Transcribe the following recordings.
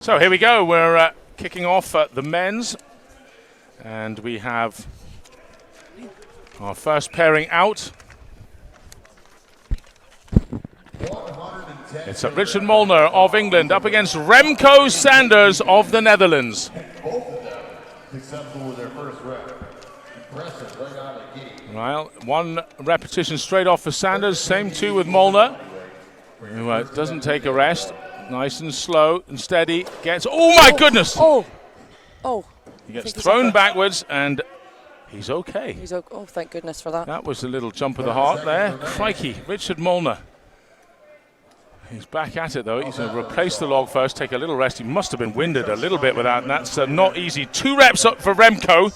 So here we go, we're kicking off the men's, and we have our first pairing out. It's Richard Molnar of England up against Remco Sanders of the Netherlands. Both of them successful with their first rep. Impressive right out of the gate. Well, one repetition straight off for Sanders, same two with Molnar, who doesn't take a rest. Nice and slow and steady. Gets, oh my goodness! Oh. He gets thrown backwards and he's okay. He's okay. Oh, thank goodness for that. That was a little jump of the heart there. Crikey, Richard Molnar. He's back at it though. He's going to replace the log first, take a little rest. He must have been winded a little bit with that, and that's not easy. 2 reps up for Remco.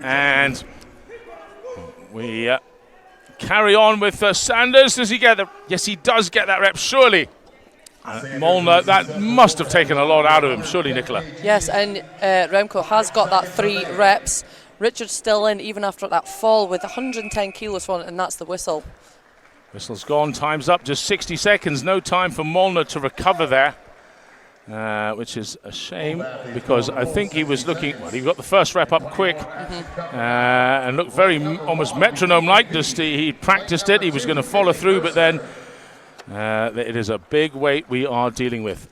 And we carry on with Sanders. Does he get the... Yes, he does get that rep, surely. Molnar, that must have taken a lot out of him, surely, Nicola. Yes, and Remco has got that 3 reps. Richard's still in, even after that fall, with 110 kilos on it, and that's the whistle. Whistle's gone, time's up, just 60 seconds. No time for Molnar to recover there, which is a shame, because I think he was looking, well, he got the first rep up quick, and looked very almost metronome-like. He practiced it, he was going to follow through, but then it is a big weight we are dealing with.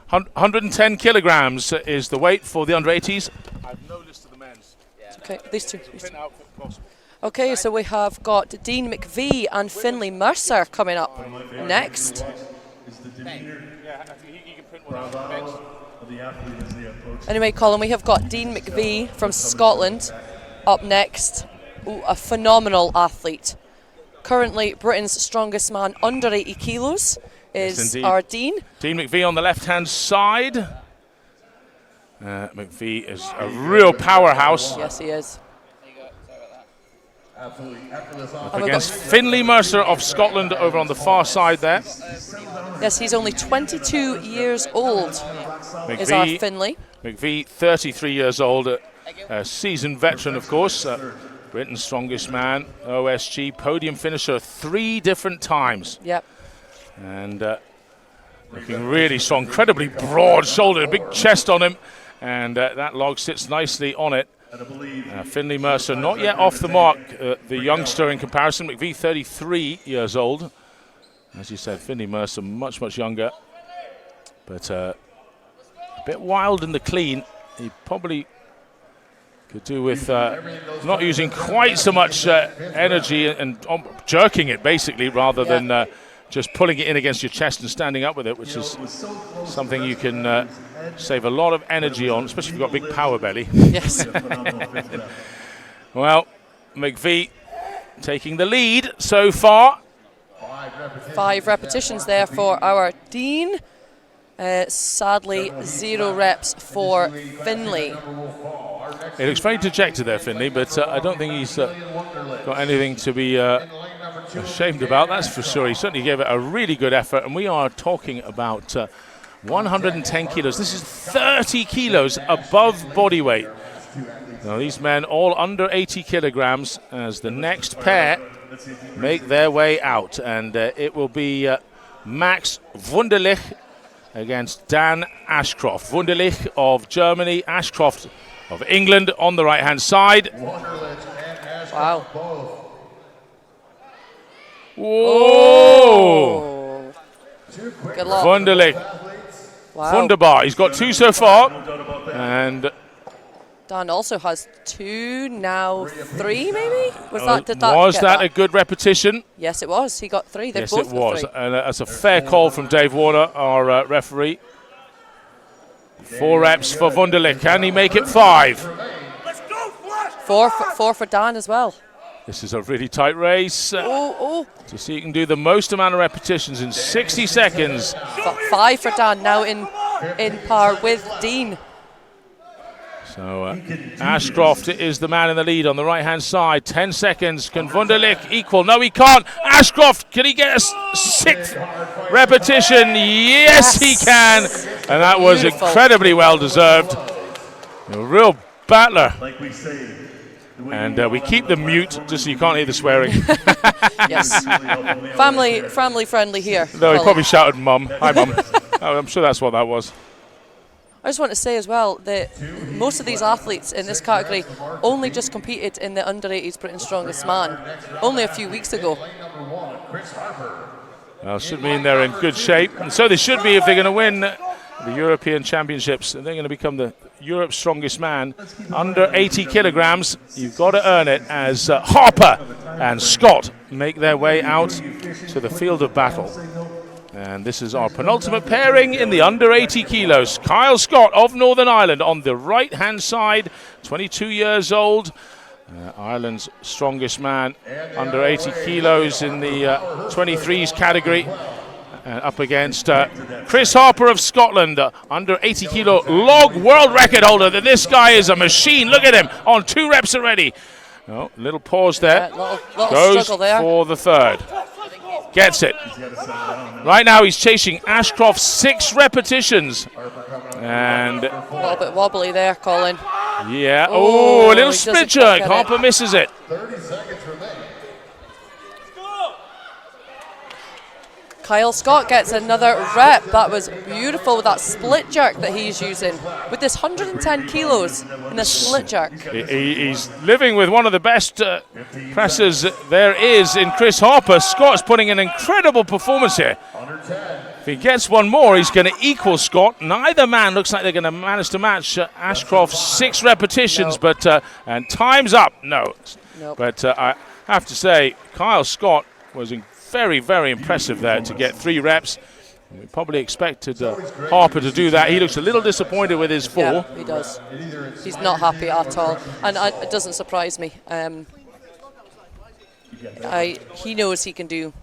110 kilograms is the weight for the under-80s. I have no list of the men's. Okay, these two. Okay, so we have got Dean McVie and Finlay Mercer coming up next. Anyway, Colin, we have got Dean McVie from Scotland up next. Ooh, a phenomenal athlete. Currently Britain's strongest man under 80 kilos is our Dean. Dean McVie on the left-hand side. McVie is a real powerhouse. Yes, he is. Up against Finlay Mercer of Scotland over on the far side there. Yes, he's only 22 years old, is our Finlay. McVie, 33 years old, a seasoned veteran, of course. Britain's strongest man, OSG, podium finisher 3 different times. Yep. And looking really strong, incredibly broad-shouldered, big chest on him, and that log sits nicely on it. Finlay Mercer not yet off the mark, the youngster in comparison. McVie 33 years old. As you said, Finlay Mercer much, much younger. But a bit wild in the clean. He probably could do with not using quite so much energy and jerking it basically, rather than just pulling it in against your chest and standing up with it, which is something you can save a lot of energy on, especially if you've got a big power belly. Yes. Well, McVie taking the lead so far. 5 repetitions there for our Dean. Sadly, 0 reps for Finlay. He looks very dejected there, Finlay, but I don't think he's got anything to be ashamed about, that's for sure. He certainly gave it a really good effort, and we are talking about 110 kilos. This is 30 kilos above body weight. Now these men all under 80 kilograms as the next pair make their way out, and it will be Max Wunderlich against Dan Ashcroft. Wunderlich of Germany, Ashcroft of England on the right-hand side. Wow. Whoa! Good luck. Wunderlich. Wow. Wunderbar. He's got 2 so far. And Dan also has 2, now 3 maybe? Was that a good repetition? Yes, it was. He got 3. They Yes, both it was. 3. And that's a fair call from Dave Warner, our referee. 4 reps for Wunderlich. Can he make it 5? Let's go, Flash! 4 for Dan as well. This is a really tight race. To see you can do the most amount of repetitions in 60 seconds. 5 for Dan, now in par with Dean. So Ashcroft is the man in the lead on the right-hand side. 10 seconds. Can Wunderlich equal? No, he can't. Ashcroft, can he get a 6th repetition? Yes, he can. And that was incredibly well deserved. A real battler. Like we say, And we keep them mute just so you can't hear the swearing. Yes. Family friendly here. Though he Colin. probably shouted "Mum." Hi, Mum. Oh, I'm sure that's what that was. I just want to say as well that most of these athletes in this category only just competed in the under-80s Britain's Strongest Man only a few weeks ago. Well, should mean they're in good shape, and so they should be if they're going to win the European Championships. And they're going to become the Europe's strongest man under 80 kilograms. You've got to earn it as Harper and Scott make their way out to the field of battle. And this is our penultimate pairing in the under 80 kilos. Kyle Scott of Northern Ireland on the right-hand side, 22 years old. Ireland's strongest man, under 80 kilos in the 23s category. Up against Chris Harper of Scotland, under 80 kilo log world record holder. This guy is a machine. Look at him on 2 reps already. Oh, little pause there. Little Goes struggle there. for the third. Gets it. Right now he's chasing Ashcroft's 6 repetitions. And A little bit wobbly there, Colin. yeah. Oh, a little he doesn't split jerk. quite get it. Harper misses it. 30 seconds remain. Kyle Scott gets another rep. That was beautiful with that split jerk that he's using. With this 110 kilos in a split jerk. He's living with one of the best pressers there is in Chris Harper. Scott's putting an incredible performance here. If he gets one more, he's going to equal Scott. Neither man looks like they're going to manage to match Ashcroft's 6 repetitions, but and time's up. No. Nope. But I have to say, Kyle Scott was very, very impressive there to get 3 reps. We probably expected Harper to do that. He looks a little disappointed with his 4. Yeah, he does. He's not happy at all, and it doesn't surprise me. He knows he can do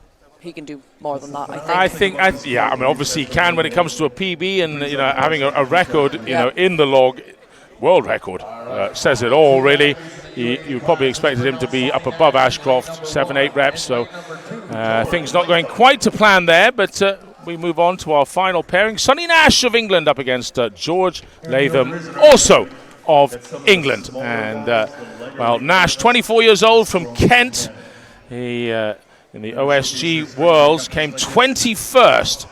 more than that. I think. Yeah. I mean, obviously he can when it comes to a PB and having a record, in the log, world record says it all really. You probably expected him to be up above Ashcroft, 7-8 reps. So things not going quite to plan there, but. We move on to our final pairing. Sonny Nash of England up against George Latham, also of England. And, Nash, 24 years old from Kent. He, in the OSG Worlds, came 21st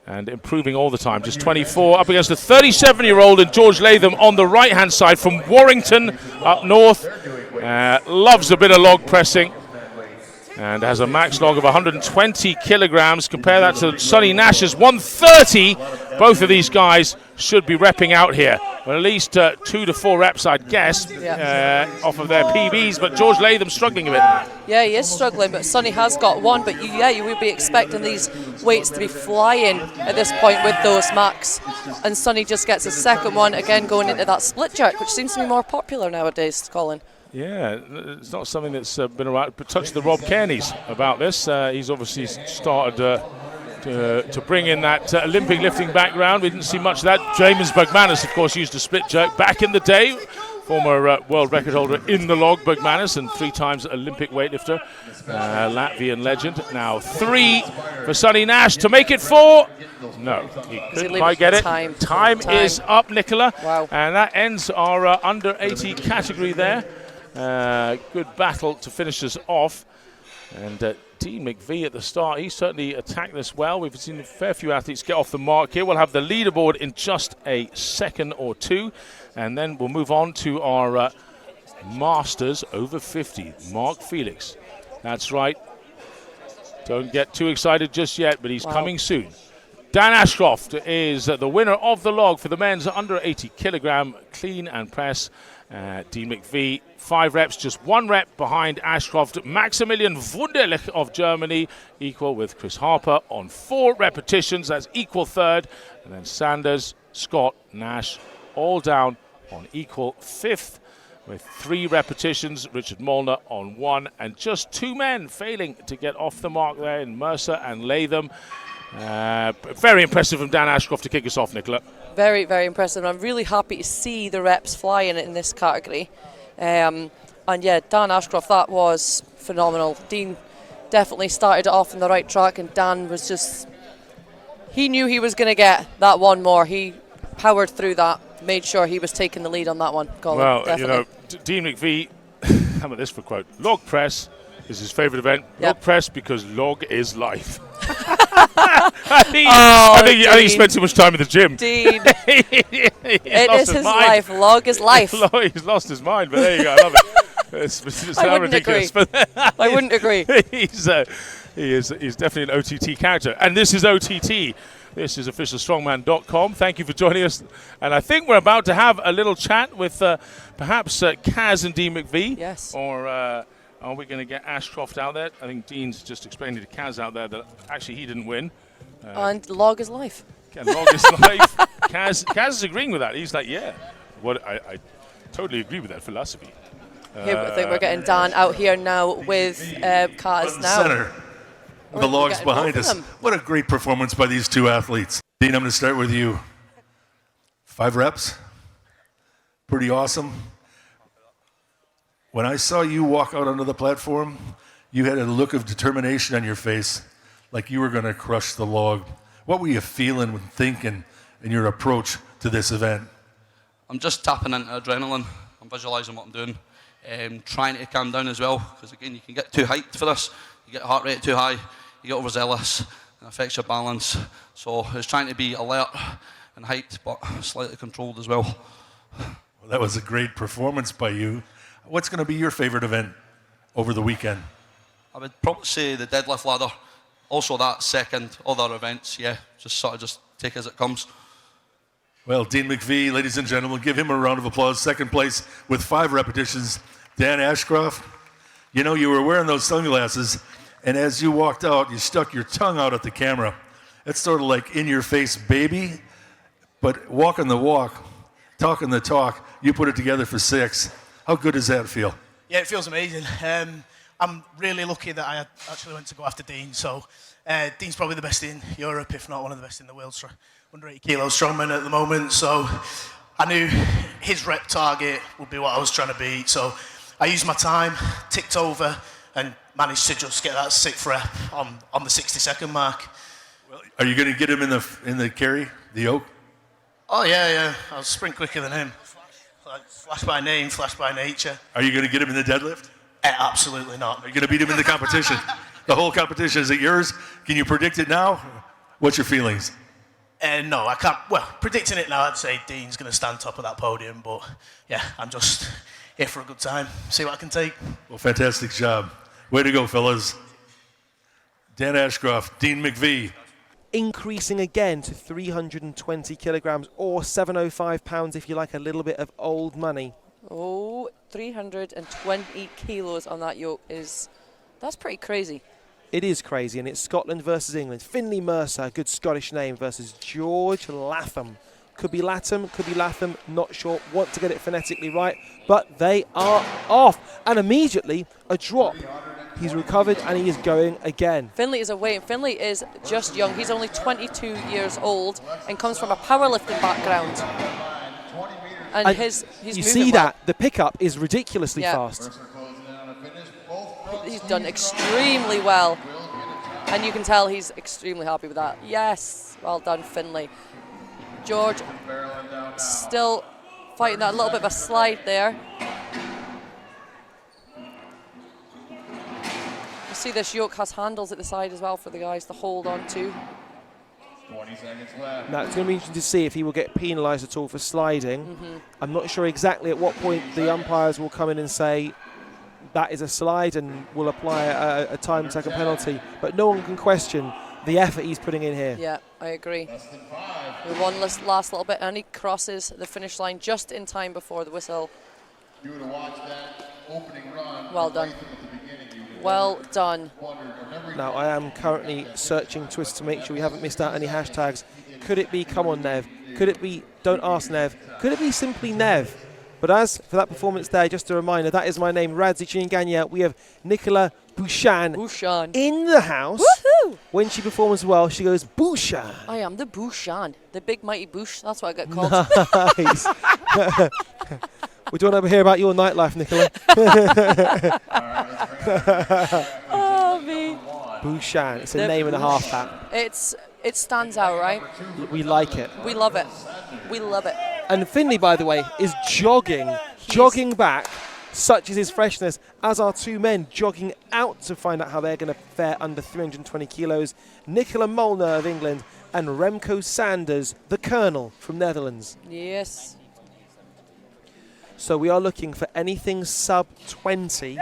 and improving all the time. Just 24, up against a 37-year-old in George Latham on the right-hand side from Warrington up north. Loves a bit of log pressing. And has a max log of 120 kilograms. Compare that to Sonny Nash's 130. Both of these guys should be repping out here. Well, at least 2 to 4 reps, I'd guess, off of their PBs. But George Latham struggling a bit. Yeah, he is struggling, but Sonny has got 1. But you would be expecting these weights to be flying at this point with those max. And Sonny just gets a second one, again going into that split jerk, which seems to be more popular nowadays, Colin. Yeah, it's not something that's been around. But touch the Rob Kearneys about this. He's obviously started to bring in that Olympic lifting background. We didn't see much of that. James McManus, of course, used a split jerk back in the day. Former world record holder in the log, McManus, and 3 times Olympic weightlifter. Latvian legend. Now 3 for Sonny Nash to make it 4. No, he couldn't quite get it. Time is up, Nicola. Wow. And that ends our under 80 category there. Good battle to finish us off. And Dean McVie at the start, he certainly attacked this well. We've seen a fair few athletes get off the mark here. We'll have the leaderboard in just a second or 2. And then we'll move on to our Masters over 50. Mark Felix. That's right. Don't get too excited just yet, but he's coming soon. Dan Ashcroft is the winner of the log for the men's under 80 kilogram clean and press. Dean McVie, 5 reps, just 1 rep behind Ashcroft. Maximilian Wunderlich of Germany, equal with Chris Harper on 4 repetitions. That's equal third. And then Sanders, Scott, Nash, all down on equal 5th with 3 repetitions. Richard Molnar on 1. And just 2 men failing to get off the mark there in Mercer and Latham. Very impressive from Dan Ashcroft to kick us off, Nicola. Very, very impressive. I'm really happy to see the reps flying in this category. And yeah, Dan Ashcroft, that was phenomenal. Dean definitely started it off on the right track, and Dan was just, he knew he was going to get that one more. He powered through that, made sure he was taking the lead on that one. Colin, well, definitely. Dean McVie, how about this for a quote? Log press is his favourite event. Yep. Log press because log is life. I think he spent too much time in the gym. Dean. It lost is his mind. life. Log is life. He's lost his mind, but there you go. I love it. It's I how wouldn't ridiculous. agree. I wouldn't agree. He's definitely an OTT character. And this is OTT. This is officialstrongman.com. Thank you for joining us. And I think we're about to have a little chat with perhaps Kaz and Dean McVie. Yes. Or are we going to get Ashcroft out there? I think Dean's just explained to Kaz out there that actually he didn't win. And log is life. Log is life. Kaz is agreeing with that. He's like, yeah. I totally agree with that philosophy. Here, I think we're getting Dan out here now with Kaz now. Center. The logs behind us. What a great performance by these two athletes. Dean, I'm going to start with you. 5 reps. Pretty awesome. When I saw you walk out onto the platform, you had a look of determination on your face, like you were going to crush the log. What were you feeling and thinking in your approach to this event? I'm just tapping into adrenaline. I'm visualising what I'm doing. Trying to calm down as well, because again, you can get too hyped for this. You get heart rate too high, you get overzealous, and it affects your balance. So it's trying to be alert and hyped, but slightly controlled as well. Well, that was a great performance by you. What's going to be your favorite event over the weekend? I would probably say the deadlift ladder. Also that second, other events, yeah, just take as it comes. Well, Dean McVie, ladies and gentlemen, give him a round of applause. Second place with 5 repetitions. Dan Ashcroft, you know, you were wearing those sunglasses, and as you walked out, you stuck your tongue out at the camera. It's sort of like in your face, baby, but walking the walk, talking the talk, you put it together for 6. How good does that feel? Yeah, it feels amazing. I'm really lucky that I actually went to go after Dean. So Dean's probably the best in Europe, if not one of the best in the world. Under 80 kg strongman at the moment. So I knew his rep target would be what I was trying to beat. So I used my time, ticked over, and managed to just get that 6th rep on the 60-second mark. Well, are you going to get him in the carry, the yoke? Oh yeah. I'll sprint quicker than him. Like, flash by name, flash by nature. Are you going to get him in the deadlift? Absolutely not. Are you going to beat him in the competition? The whole competition, is it yours? Can you predict it now? What's your feelings? No, I can't. Well, predicting it now, I'd say Dean's going to stand top of that podium. But yeah, I'm just here for a good time. See what I can take. Well, fantastic job. Way to go, fellas. Dan Ashcroft, Dean McVie. Increasing again to 320 kilograms or 705 pounds if you like a little bit of old money. Oh, 320 kilos on that yoke that's pretty crazy. It is crazy, and it's Scotland versus England. Finlay Mercer, good Scottish name, versus George Latham. Could be Latham, could be Latham, not sure. Want to get it phonetically right, but they are off. And immediately, a drop. He's recovered, and he is going again. Finlay is away, and Finlay is just young. He's only 22 years old and comes from a powerlifting background. And he's you see that the pickup is ridiculously fast. He's done extremely well, and you can tell he's extremely happy with that. Yes, well done, Finlay. George still fighting that little bit of a slide there. You see this yoke has handles at the side as well for the guys to hold on to. 20 seconds left. Now, it's going to be interesting to see if he will get penalised at all for sliding. I'm not sure exactly at what point the umpires will come in and say that is a slide and will apply a time-taken penalty. But no one can question the effort he's putting in here. Yeah, I agree. With one last little bit, and he crosses the finish line just in time before the whistle. You would have watched that opening run. Well done. Well done. Now, I am currently searching Twitter to make sure we haven't missed out any hashtags. Could it be Come On Nev? Could it be Don't Ask Nev? Could it be simply Nev? But as for that performance there, just a reminder, that is my name, Radzic Nganya. We have Nicola Bouchan in the house. Woohoo! When she performs well, she goes, Bouchan. I am the Bouchan, the big mighty Bush. That's what I get called. Nice. We don't want to hear about your nightlife, Nicola. Oh, me. Bouchan. It's a name and a half, that. It stands out, right? We like it. We love it. We love it. And Finley, by the way, is jogging back. Such is his freshness, as are two men jogging out to find out how they're going to fare under 320 kilos. Nicola Molnar of England and Remco Sanders, the Colonel from Netherlands. Yes. So we are looking for anything sub 20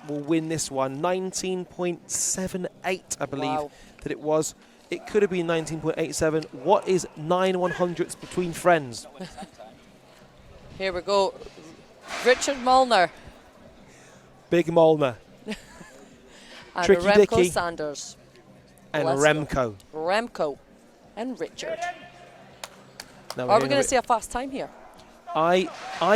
will win this one. 19.78, I believe that it was. It could have been 19.87. What is 9 100ths between friends? Here we go. Richard Molnar. Big Molnar. And Tricky Remco Dicky. Sanders. And Bless Remco. Remco. And Richard. Now Are we going to see a fast time here? I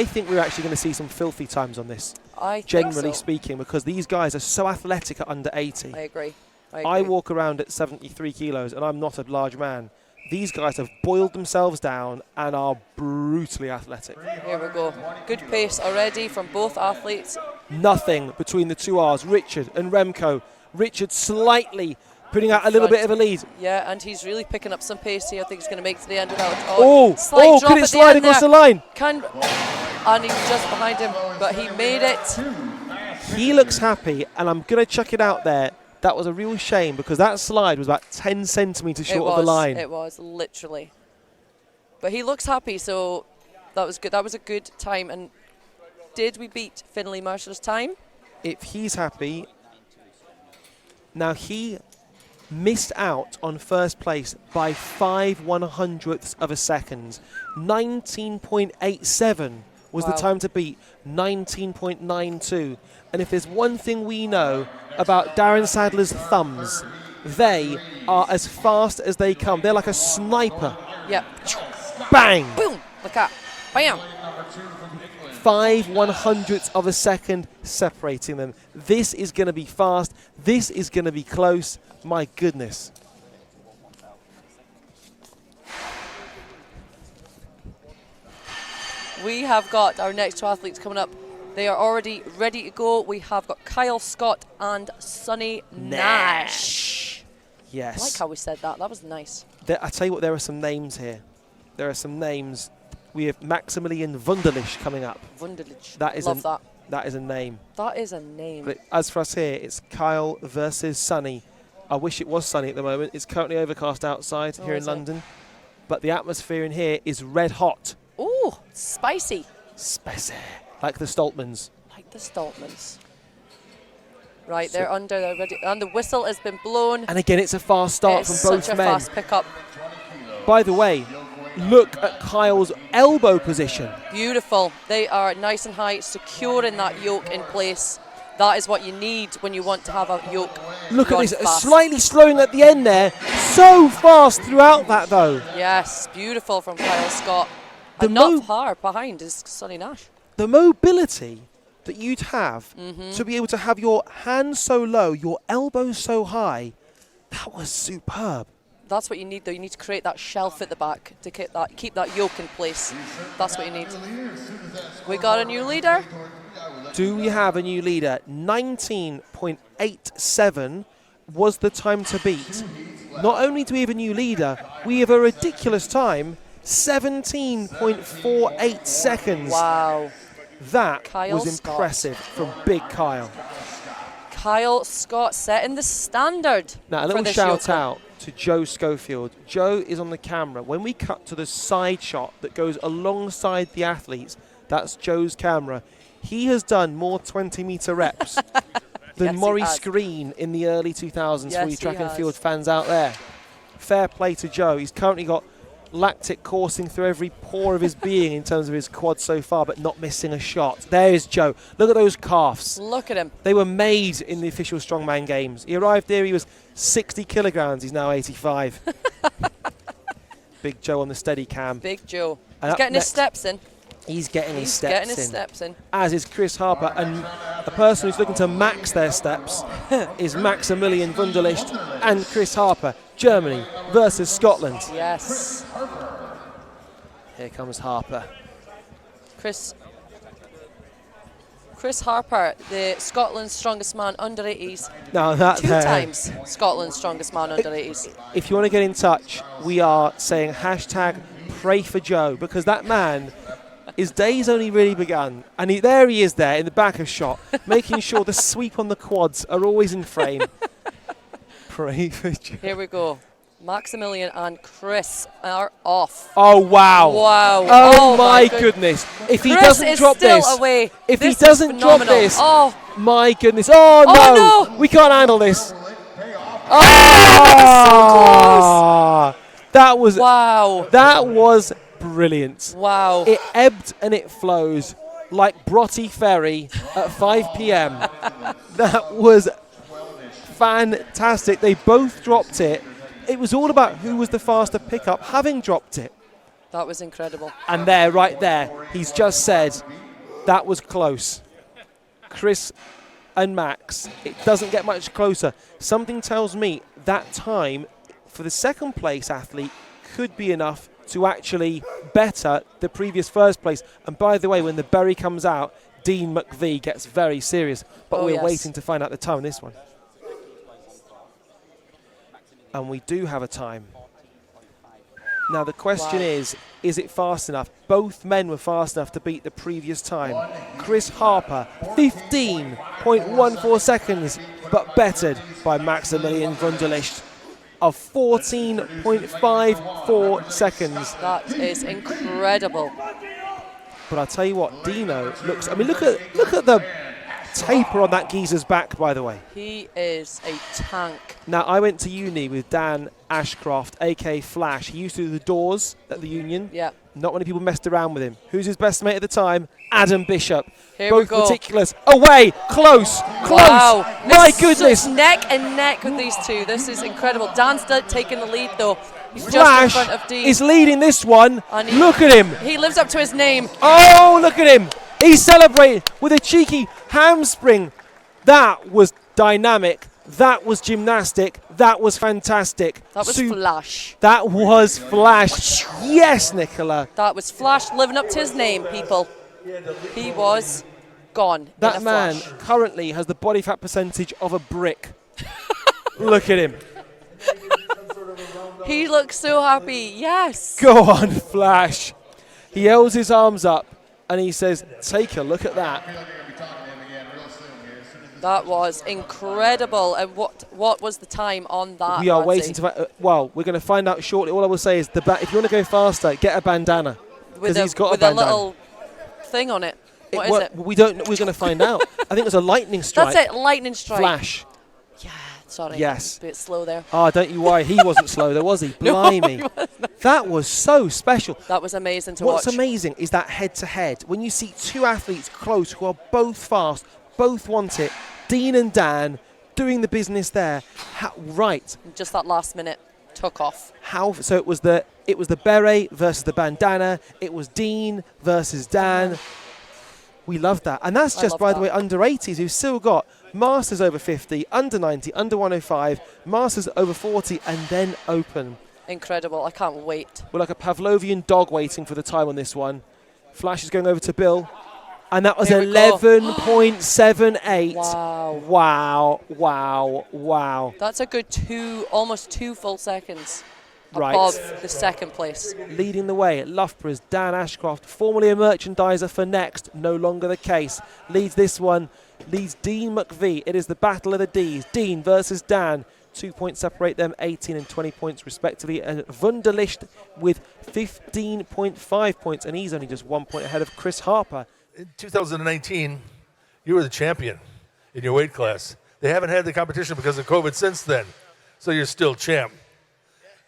think we're actually going to see some filthy times on this, I think generally so. speaking, because these guys are so athletic at under 80. I agree. I walk around at 73 kilos and I'm not a large man. These guys have boiled themselves down and are brutally athletic. Here we go. Good pace already from both athletes. Nothing between the two R's, Richard and Remco. Richard slightly putting out a little bit of a lead. Yeah, and he's really picking up some pace here. I think he's going to make it to the end of that. Oh, could it slide across the line? And he's just behind him, but he made it. He looks happy, and I'm going to chuck it out there. That was a real shame because that slide was about 10 centimetres short of the line. It was, literally. But he looks happy, so that was good. That was a good time. And did we beat Finley Mercer's time? If he's happy. Now, he missed out on first place by 5 100ths of a second. 19.87 was the time to beat 19.92. And if there's one thing we know about Darren Sadler's thumbs, they are as fast as they come. They're like a sniper. Yep. Bang! Boom! Look at bam! 5 100ths of a second separating them. This is going to be fast. This is going to be close. My goodness. We have got our next two athletes coming up. They are already ready to go. We have got Kyle Scott and Sonny Nash. Yes. I like how we said that. That was nice. I tell you what, there are some names here. There are some names. We have Maximilian Wunderlich coming up. Wunderlich. Love that. That is a name. That is a name. But as for us here, it's Kyle versus Sonny. I wish it was sunny at the moment. It's currently overcast outside here in London. But the atmosphere in here is red hot. Ooh, spicy. Spicy. Like the Stoltmans. Like the Stoltmans. Right, they're under, they're ready. And the whistle has been blown. And again, it's a fast start from both such a men. fast pickup. By the way, look at Kyle's elbow position. Beautiful. They are nice and high, securing that yoke in place. That is what you need when you want to have a yoke. Look at this, fast. slightly slowing at the end there. So fast throughout that, though. Yes, beautiful from Kyle Scott. And not far behind is Sonny Nash. The mobility that you'd have to be able to have your hands so low, your elbows so high, that was superb. That's what you need, though. You need to create that shelf at the back to keep that yoke in place. That's what you need. We got a new leader. Do we have a new leader? 19.87 was the time to beat. Not only do we have a new leader, we have a ridiculous time, 17.48 seconds. Wow. That Kyle was impressive from Big Kyle. Kyle Scott setting the standard. Now, a little shout out to Joe Schofield. Joe is on the camera. When we cut to the side shot that goes alongside the athletes, that's Joe's camera. He has done more 20-meter reps than Maurice Green in the early 2000s for you track and field fans out there. Fair play to Joe. He's currently got lactic coursing through every pore of his being in terms of his quad so far, but not missing a shot. There's Joe. Look at those calves. Look at him. They were made in the official Strongman games. He arrived here, he was 60 kilograms. He's now 85. Big Joe on the steady cam. Big Joe. He's getting his steps in. He's getting his steps in. As is Chris Harper. And a person who's looking to max their steps is Maximilian Wunderlich and Chris Harper. Germany versus Scotland. Yes. Here comes Harper. Chris Harper, the Scotland's strongest man under 80s. Now that 2 times Scotland's strongest man under 80s. If you want to get in touch, we are saying hashtag pray for Joe, because that man, his day's only really begun. And there he is there in the back of shot, making sure the sweep on the quads are always in frame. Pray for Joe. Here we go. Maximilian and Chris are off. Oh, wow. Wow. Oh, my goodness. If he Chris doesn't is drop still this, away. if This he is doesn't drop phenomenal. this, Oh, my goodness. Oh, Oh, no. We can't handle this. oh, That was wow. That was brilliant. Wow. It ebbed and it flows like Broughty Ferry at 5 p.m. That was fantastic. They both dropped it. It was all about who was the faster pickup, having dropped it. That was incredible. And there, right there, he's just said that was close. Chris and Max, it doesn't get much closer. Something tells me that time for the second place athlete could be enough to actually better the previous first place. And by the way, when the berry comes out, Dean McVie gets very serious. But we're waiting to find out the time on this one. And we do have a time. Now the question is it fast enough? Both men were fast enough to beat the previous time. Chris Harper, 15.14 seconds, but bettered by Maximilian Wunderlich of 14.54 seconds. That is incredible. But I'll tell you what, Dino looks, I mean, look at the taper on that geezer's back, by the way. He is a tank. Now, I went to uni with Dan Ashcroft, a.k.a. Flash. He used to do the doors at the Union. Yeah. Not many people messed around with him. Who's his best mate at the time? Adam Bishop. Here Both we go. meticulous. Away! Close! Close! Wow. My It's goodness! neck and neck with these two. This is incredible. Dan's still taking the lead, though. He's just in Flash front of Dean. is leading this one. And Look at him. He lives up to his name. Oh, look at him. He's celebrating with a cheeky hamstring. That was dynamic. That was gymnastic. That was fantastic. That was Flash. That was Flash. Yes, Nicola. That was Flash living up to his name, people. He was gone. That in a man flash. currently has the body fat percentage of a brick. Look at him. He looks so happy. Yes. Go on, Flash. He holds his arms up and he says, take a look at that. That was incredible. And what was the time on that? We are Nancy? waiting to well, we're going to find out shortly. All I will say is, if you want to go faster, get a bandana. Because he's got a bandana. With a little thing on it. What is it? We don't know. We're going to find out. I think it was a lightning strike. That's it, lightning strike. Flash. Yeah, sorry. Yes. A bit slow there. Oh, don't you worry. He wasn't slow there, was he? Blimey. No, he wasn't. That was so special. That was amazing to watch. What's amazing is that head-to-head. When you see two athletes close who are both fast, both want it, Dean and Dan doing the business there. Right. Just that last minute took off. So it was the beret versus the bandana. It was Dean versus Dan. We love that. And that's just, by the way, under 80s who've still got Masters over 50, under 90, under 105, Masters over 40, and then Open. Incredible. I can't wait. We're like a Pavlovian dog waiting for the time on this one. Flash is going over to Bill. And that was 11.78. Wow. Wow. That's a good almost 2 full seconds Right. above the second place. Leading the way at Loughborough is Dan Ashcroft, formerly a merchandiser for Next, no longer the case. Leads this one, leads Dean McVie. It is the battle of the Ds. Dean versus Dan. 2 points separate them, 18 and 20 points respectively. And Wunderlich with 15.5 points, and he's only just 1 point ahead of Chris Harper. In 2019, you were the champion in your weight class. They haven't had the competition because of COVID since then, so you're still champ.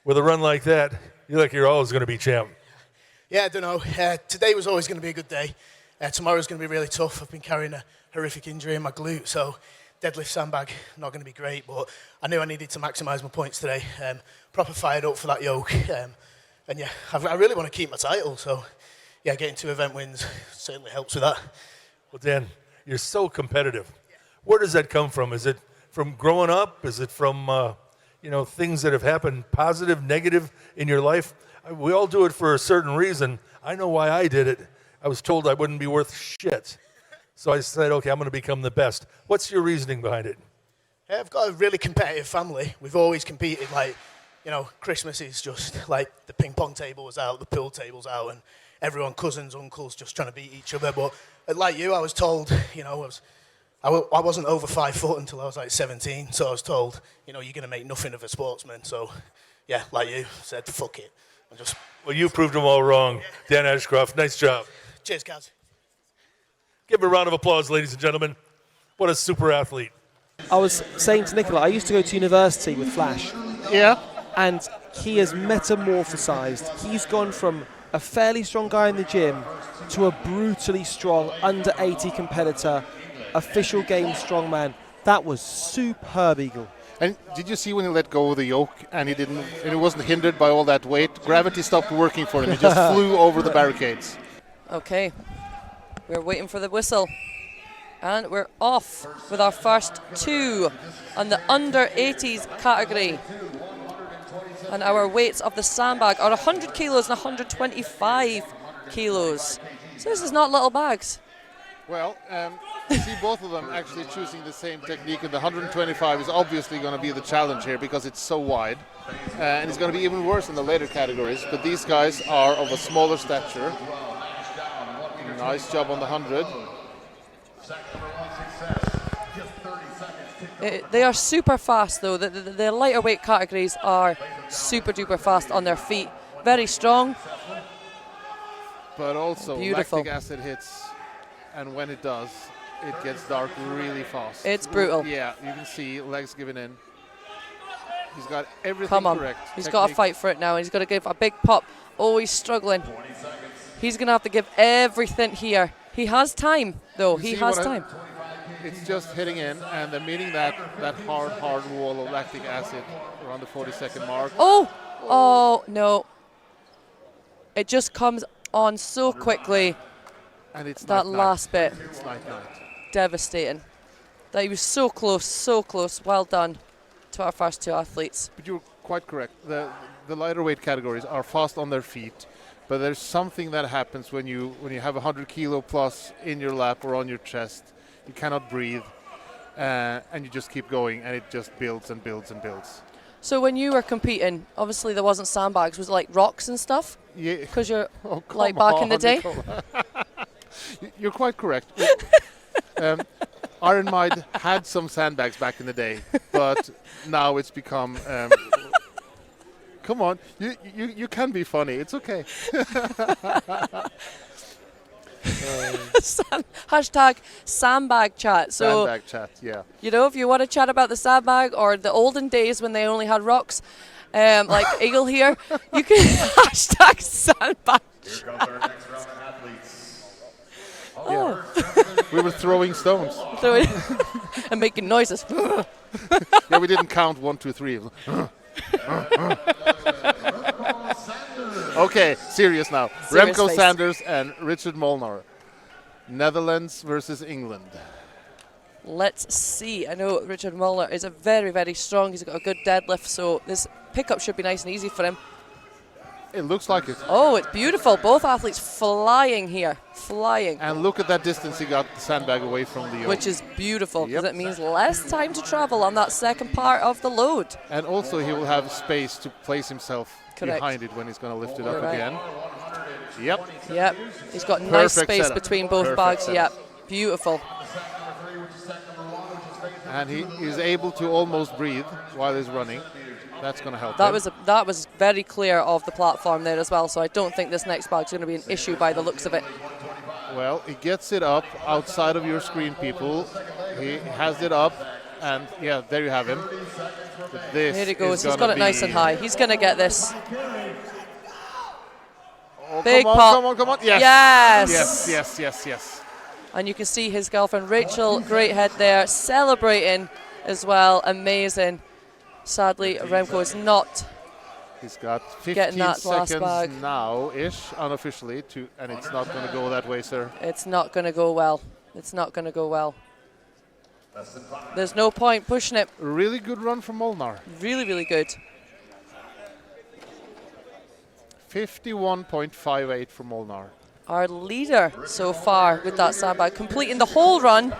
With a run like that, you're always going to be champ. Yeah, I don't know. Today was always going to be a good day. Tomorrow's going to be really tough. I've been carrying a horrific injury in my glute, so deadlift sandbag, not going to be great, but I knew I needed to maximise my points today. Proper fired up for that yoke. And yeah, I really want to keep my title, so yeah, getting 2 event wins certainly helps with that. Well, Dan, you're so competitive. Where does that come from? Is it from growing up? Is it from things that have happened, positive, negative in your life? We all do it for a certain reason. I know why I did it. I was told I wouldn't be worth shit. So I said, okay, I'm going to become the best. What's your reasoning behind it? I've got a really competitive family. We've always competed you know, Christmas is just like the ping pong table was out, the pool table's out, and everyone, cousins, uncles, just trying to beat each other. But like you, I was told, you know, I wasn't over 5 foot until I was like 17, so I was told, you know, you're going to make nothing of a sportsman. So, yeah, like you, said, fuck it. Well, you proved them all wrong. Dan Ashcroft, nice job. Cheers, guys. Give him a round of applause, ladies and gentlemen. What a super athlete. I was saying to Nicola, I used to go to university with Flash. Yeah. And he has metamorphosized. He's gone from a fairly strong guy in the gym to a brutally strong under 80 competitor, official game strongman. That was superb, Eagle. And did you see when he let go of the yoke and he wasn't hindered by all that weight? Gravity stopped working for him. He just flew over the barricades. Okay, we're waiting for the whistle. And we're off with our first 2 on the under 80s category. And our weights of the sandbag are 100 kilos and 125 kilos. So this is not little bags. Well, you see both of them actually choosing the same technique, and the 125 is obviously going to be the challenge here because it's so wide. And it's going to be even worse in the later categories, but these guys are of a smaller stature. Nice job on the 100. They are super fast though. The lighter weight categories are super duper fast on their feet. Very strong. But also beautiful. Lactic acid hits, and when it does, it gets dark really fast. It's brutal. Yeah, you can see legs giving in. He's got everything Come on. correct. He's got to fight for it now. He's got to give a big pop. Oh, he's struggling. He's going to have to give everything here. He has time, though. He has time. It's just hitting in, and they're meeting that hard wall of lactic acid around the 40-second mark. Oh, no. It just comes on so quickly. And it's that last bit. It's night-night. Devastating. That he was so close, so close. Well done to our first 2 athletes. But you're quite correct. The lighter weight categories are fast on their feet, but there's something that happens when you have 100 kilo plus in your lap or on your chest. You cannot breathe, and you just keep going, and it just builds and builds and builds. So when you were competing, obviously there wasn't sandbags. Was it like rocks and stuff? Yeah. Because you're like back in the day. You're quite correct. Iron Mind had some sandbags back in the day, but now it's become. Come on, you can be funny. It's okay. Hashtag sandbag chat. So, sandbag chat, yeah. You know, if you want to chat about the sandbag or the olden days when they only had rocks, like Eagle here, you can hashtag sandbag chat. Here comes our next round of athletes. Yeah. We were throwing stones. And making noises. Yeah, we didn't count 1, 2, 3. Okay, serious now. Serious Remco face. Sanders and Richard Molnar. Netherlands versus England. Let's see. I know Richard Molnar is a very, very strong. He's got a good deadlift, so this pickup should be nice and easy for him. It looks like it. Oh, it's beautiful. Both athletes flying here. Flying. And look at that distance he got the sandbag away from the yoke. Which is beautiful, because it means less time to travel on that second part of the load. And also he will have space to place himself Correct. behind it when he's going to lift it up Right. again. Yep. Yep. He's got nice space setup. between both Perfect bags. setup. Yep. Beautiful. And he is able to almost breathe while he's running. That's going to help That him. that was very clear of the platform there as well, so I don't think this next bag's going to be an issue by the looks of it. Well, he gets it up outside of your screen, people. He has it up, and yeah, there you have him. But this Here he goes. is He's gonna got it nice be- and high. He's going to get this. Oh, Big come on, pop. come on, come on. Yes. Yes. Yes, yes, yes, yes. And you can see his girlfriend Rachel, great head there, celebrating as well. Amazing. Sadly, Remco is not. He's got 15 getting that last seconds bag. now-ish, unofficially, and it's not going to go that way, sir. It's not going to go well. It's not going to go well. There's no point pushing it. Really good run from Molnar. Really, really good. 51.58 for Molnar. Our leader so far with that sandbag, completing the whole run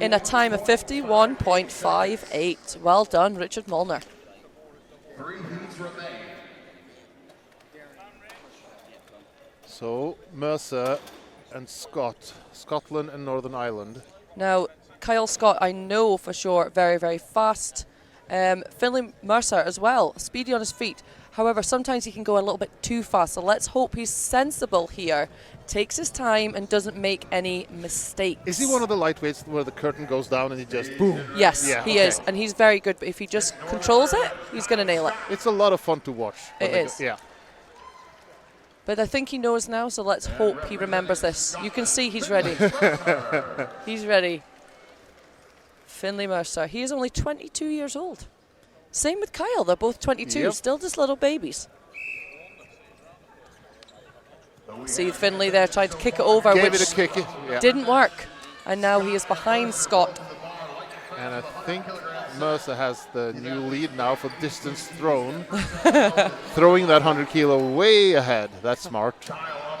in a time of 51.58. Well done, Richard Molnar. 3 heats remaining. So Mercer and Scott, Scotland and Northern Ireland. Now, Kyle Scott, I know for sure, very, very fast. Finley Mercer as well, speedy on his feet. However, sometimes he can go a little bit too fast, so let's hope he's sensible here, takes his time and doesn't make any mistakes. Is he one of the lightweights where the curtain goes down and he just boom? Yes, Yeah, he okay. is, and he's very good, but if he just controls it, he's going to nail it. It's a lot of fun to watch. It is. Yeah. But I think he knows now, so let's hope he remembers this. You can see he's ready. He's ready. Finley Mercer, he is only 22 years old. Same with Kyle, they're both 22, Yep. still just little babies. See Finley there trying to kick it over, Gave which it a kick. Yeah. didn't work. And now he is behind Scott. And I think Mercer has the new lead now for distance thrown. Throwing that 100 kilo way ahead. That's smart.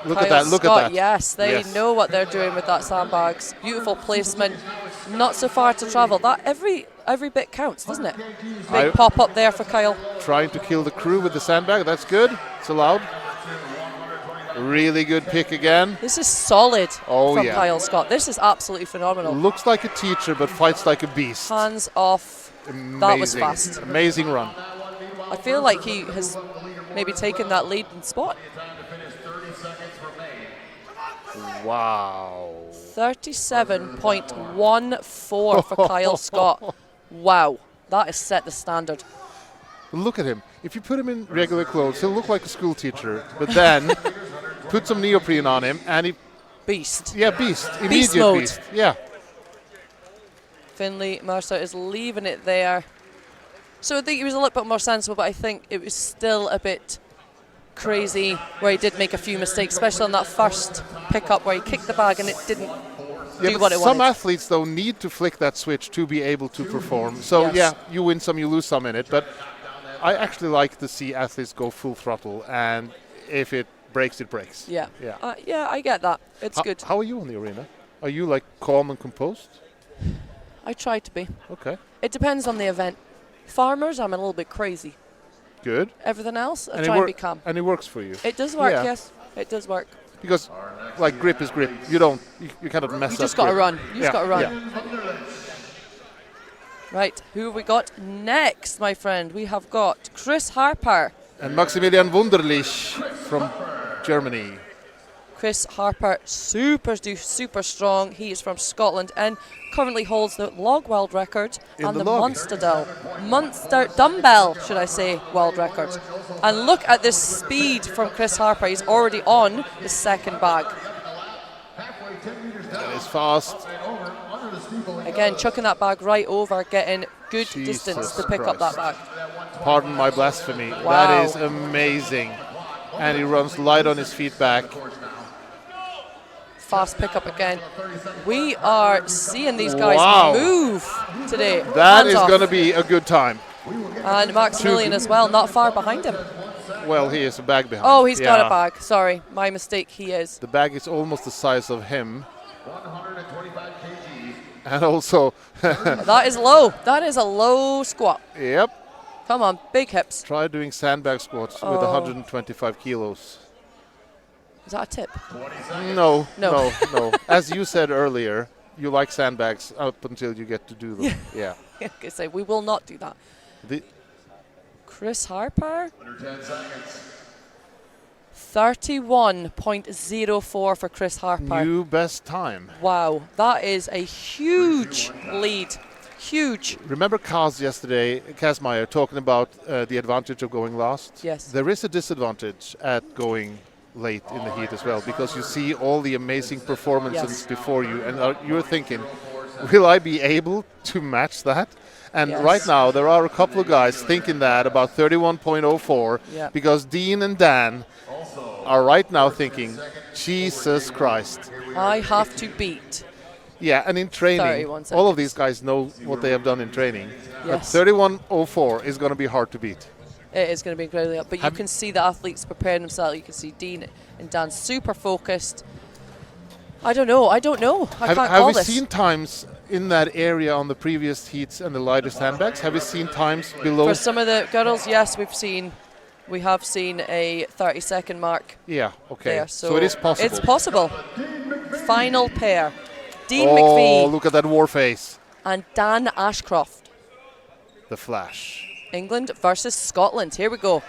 Look at Kyle that, look Scott, at that. yes, they Yes. know what they're doing with that sandbags. Beautiful placement, not so far to travel. That every bit counts, doesn't it? Big pop up there for Kyle. Trying to kill the crew with the sandbag, that's good. It's allowed. Really good pick again. This is solid Oh, from yeah. Kyle Scott. This is absolutely phenomenal. Looks like a teacher, but fights like a beast. Hands off. Amazing. That was fast. Amazing run. I feel like he has maybe taken that lead in spot. Wow. 37.14 for Kyle Scott. Wow, that has set the standard. Look at him. If you put him in regular clothes, he'll look like a school teacher. But then put some neoprene on him and he... Beast. Yeah, beast. Beast Immediate mode. beast. Yeah. Finley Mercer is leaving it there. So I think he was a little bit more sensible, but I think it was still a bit crazy where he did make a few mistakes, especially on that first pickup where he kicked the bag and it didn't do but what it some wanted. athletes, though, need to flick that switch to be able to perform. So, Yes. yeah, you win some, you lose some in it. But I actually like to see athletes go full throttle. And if it breaks, it breaks. Yeah. Yeah. Yeah, I get that. It's good. How are you in the arena? Are you, like, calm and composed? I try to be. Okay. It depends on the event. Farmers, I'm a little bit crazy. Good. Everything else, I And try and be calm. And it works for you. It does work, Yeah. yes. It does work. Because, like, grip is grip. You cannot mess up. You just got to grip. run. You just got to run. Yeah. Right, who have we got next, my friend? We have got Chris Harper. And Maximilian Wunderlich from Germany. Chris Harper, super strong. He is from Scotland and currently holds the log world record In and the the log. Munster dumbbell, should I say, world record. And look at this speed from Chris Harper. He's already on the second bag. That is fast. Again, chucking that bag right over, getting good Jesus distance to pick up that bag. Pardon my blasphemy. Wow. That is amazing. And he runs light on his feet back. Fast pickup again. We are seeing these guys Wow. move today. That Hands is off. going to be a good time. And Maximilian as well, not far behind him. Well, he is a bag behind. Oh, he's got Yeah. a bag. Sorry, my mistake. He is. The bag is almost the size of him. And also, That is low. That is a low squat. yep, Come on, big hips. try doing sandbag squats with Oh. 125 kilos. Is that a tip? No. No. As you said earlier, you like sandbags up until you get to do them. Yeah. Okay, so we will not do that. The, Chris Harper. 31.04 for Chris Harper. new best time. Wow, that is a huge lead. Huge. Remember Kaz yesterday, Kazmaier, talking about the advantage of going last? Yes. There is a disadvantage at going late in the heat as well, because you see all the amazing performances Yes. before you, and you're thinking, will I be able to match that? And Yes. right now, there are a couple of guys thinking that about 31.04, Yeah. because Dean and Dan are right now thinking, Jesus Christ. I have to beat. Yeah, and in training, 31 all of seconds. these guys know what they have done in training. But Yes. 31.04 is going to be hard to beat. It is going to be incredibly up. But you can see the athletes preparing themselves. You can see Dean and Dan super focused. I don't know. I can't Have call we this. seen times in that area on the previous heats and the lighter sandbags? Have we seen times below? For some of the girls, yes, we've seen We have seen a 30-second mark Yeah, okay. there, So it is possible. It's possible. Final pair. Dean Oh, McVie look at that war face. and Dan Ashcroft. The flash. England versus Scotland. Here we go.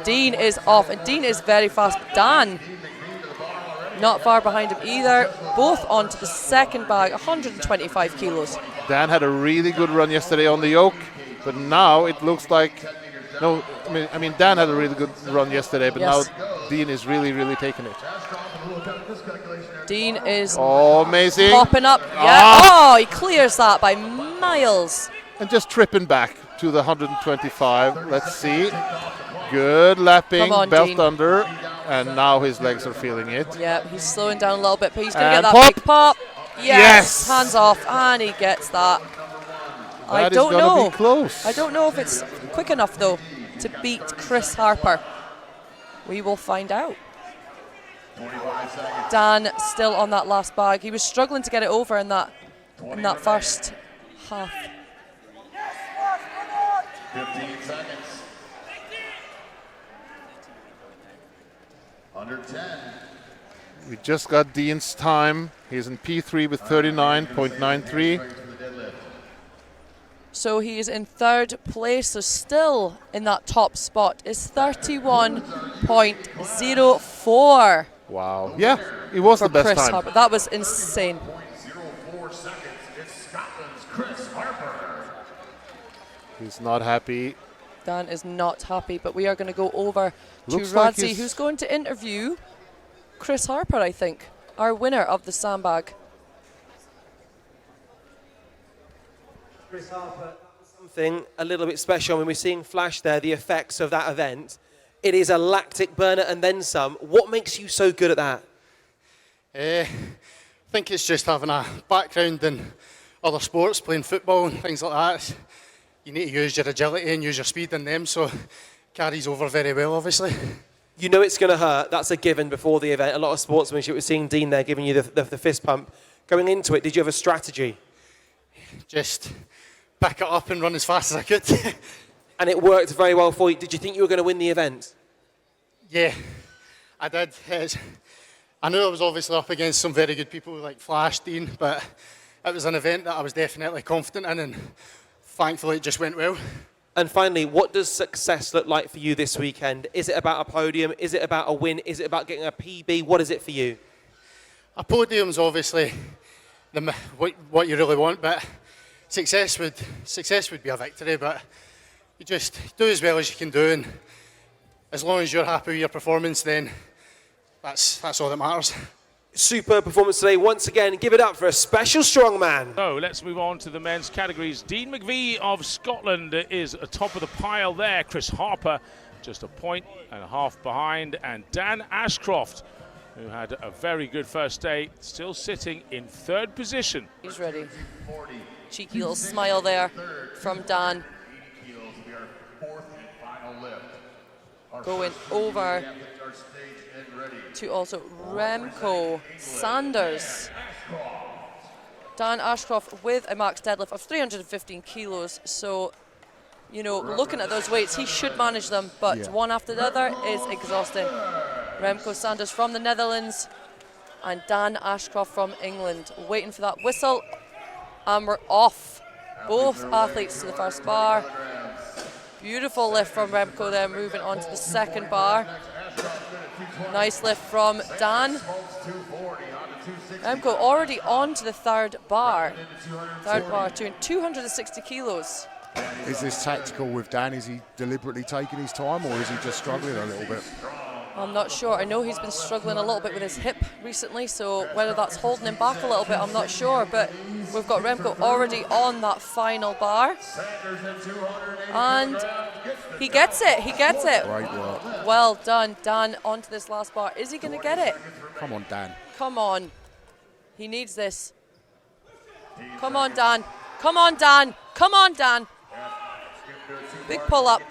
Dean is off, and Dean is very fast. Dan, not far behind him either. Both onto the second bag, 125 kilos. Dan had a really good run yesterday on the yoke, but now it looks like... No, I mean Dan had a really good run yesterday, but Yes. now Dean is really taking it. Dean is Oh, amazing. popping up. Yeah. Ah. Oh, he clears that by miles. And just tripping back to the 125. Let's see. Good lapping, Come on, belt Dean. under, and now his legs are feeling it. Yeah, he's slowing down a little bit, but he's going to And get that pop. big pop. Yes. Hands off, and he gets that. I That is don't gonna know. be close. I don't know if it's quick enough, though, to beat Chris Harper. We will find out. Dan still on that last bag. He was struggling to get it over in that first half. 15 seconds. Under 10. We just got Dean's time. He's in P3 with 39.93. So he is in third place, so still in that top spot is 31.04 Wow. Yeah, it was for the best Chris time. Harper. That was insane. 0.04 seconds. It's Scotland's Chris Harper. He's not happy. Dan is not happy, but we are going to go over Looks to like Radzi, he's- who's going to interview Chris Harper, I think, our winner of the Sandbag. Chris Harper, something a little bit special when we're seeing Flash there, the effects of that event. It is a lactic burner and then some. What makes you so good at that? I think it's just having a background in other sports, playing football and things like that. You need to use your agility and use your speed in them, so carries over very well, obviously. You know it's going to hurt. That's a given before the event. A lot of sportsmanship. We're seeing Dean there giving you the fist pump. Going into it, did you have a strategy? Just pick it up and run as fast as I could. And it worked very well for you. Did you think you were going to win the event? Yeah, I did. I knew I was obviously up against some very good people like Flash, Dean, but it was an event that I was definitely confident in, and thankfully it just went well. And finally, what does success look like for you this weekend? Is it about a podium? Is it about a win? Is it about getting a PB? What is it for you? A podium's obviously what you really want, but success would be a victory. But you just do as well as you can do, and as long as you're happy with your performance, then that's all that matters. Superb performance today. Once again, give it up for a special strongman. So let's move on to the men's categories. Dean McVie of Scotland is atop of the pile there. Chris Harper just a point and a half behind. And Dan Ashcroft, who had a very good first day, still sitting in third position. He's ready. Cheeky little smile there from Dan. Going over to also Remco Sanders. Dan Ashcroft with a max deadlift of 315 kilos. So, you know, looking at those weights, he should manage them, but one after the other is exhausting. Remco Sanders from the Netherlands and Dan Ashcroft from England. Waiting for that whistle, and we're off. Both athletes to the first bar. Beautiful lift from Remco there, moving on to the second bar. Nice lift from Dan. Remco already on to the third bar. Third bar, doing 260 kilos. Is this tactical with Dan? Is he deliberately taking his time, or is he just struggling a little bit? I'm not sure. I know he's been struggling a little bit with his hip recently, so whether that's holding him back a little bit, I'm not sure. But we've got Remco already on that final bar. And he gets it. He gets it. Great work. Well done, Dan, onto this last bar. Is he going to get it? Come on, Dan. Come on. He needs this. Come on, Dan. Come on, Dan. Come on, Dan. Big pull up.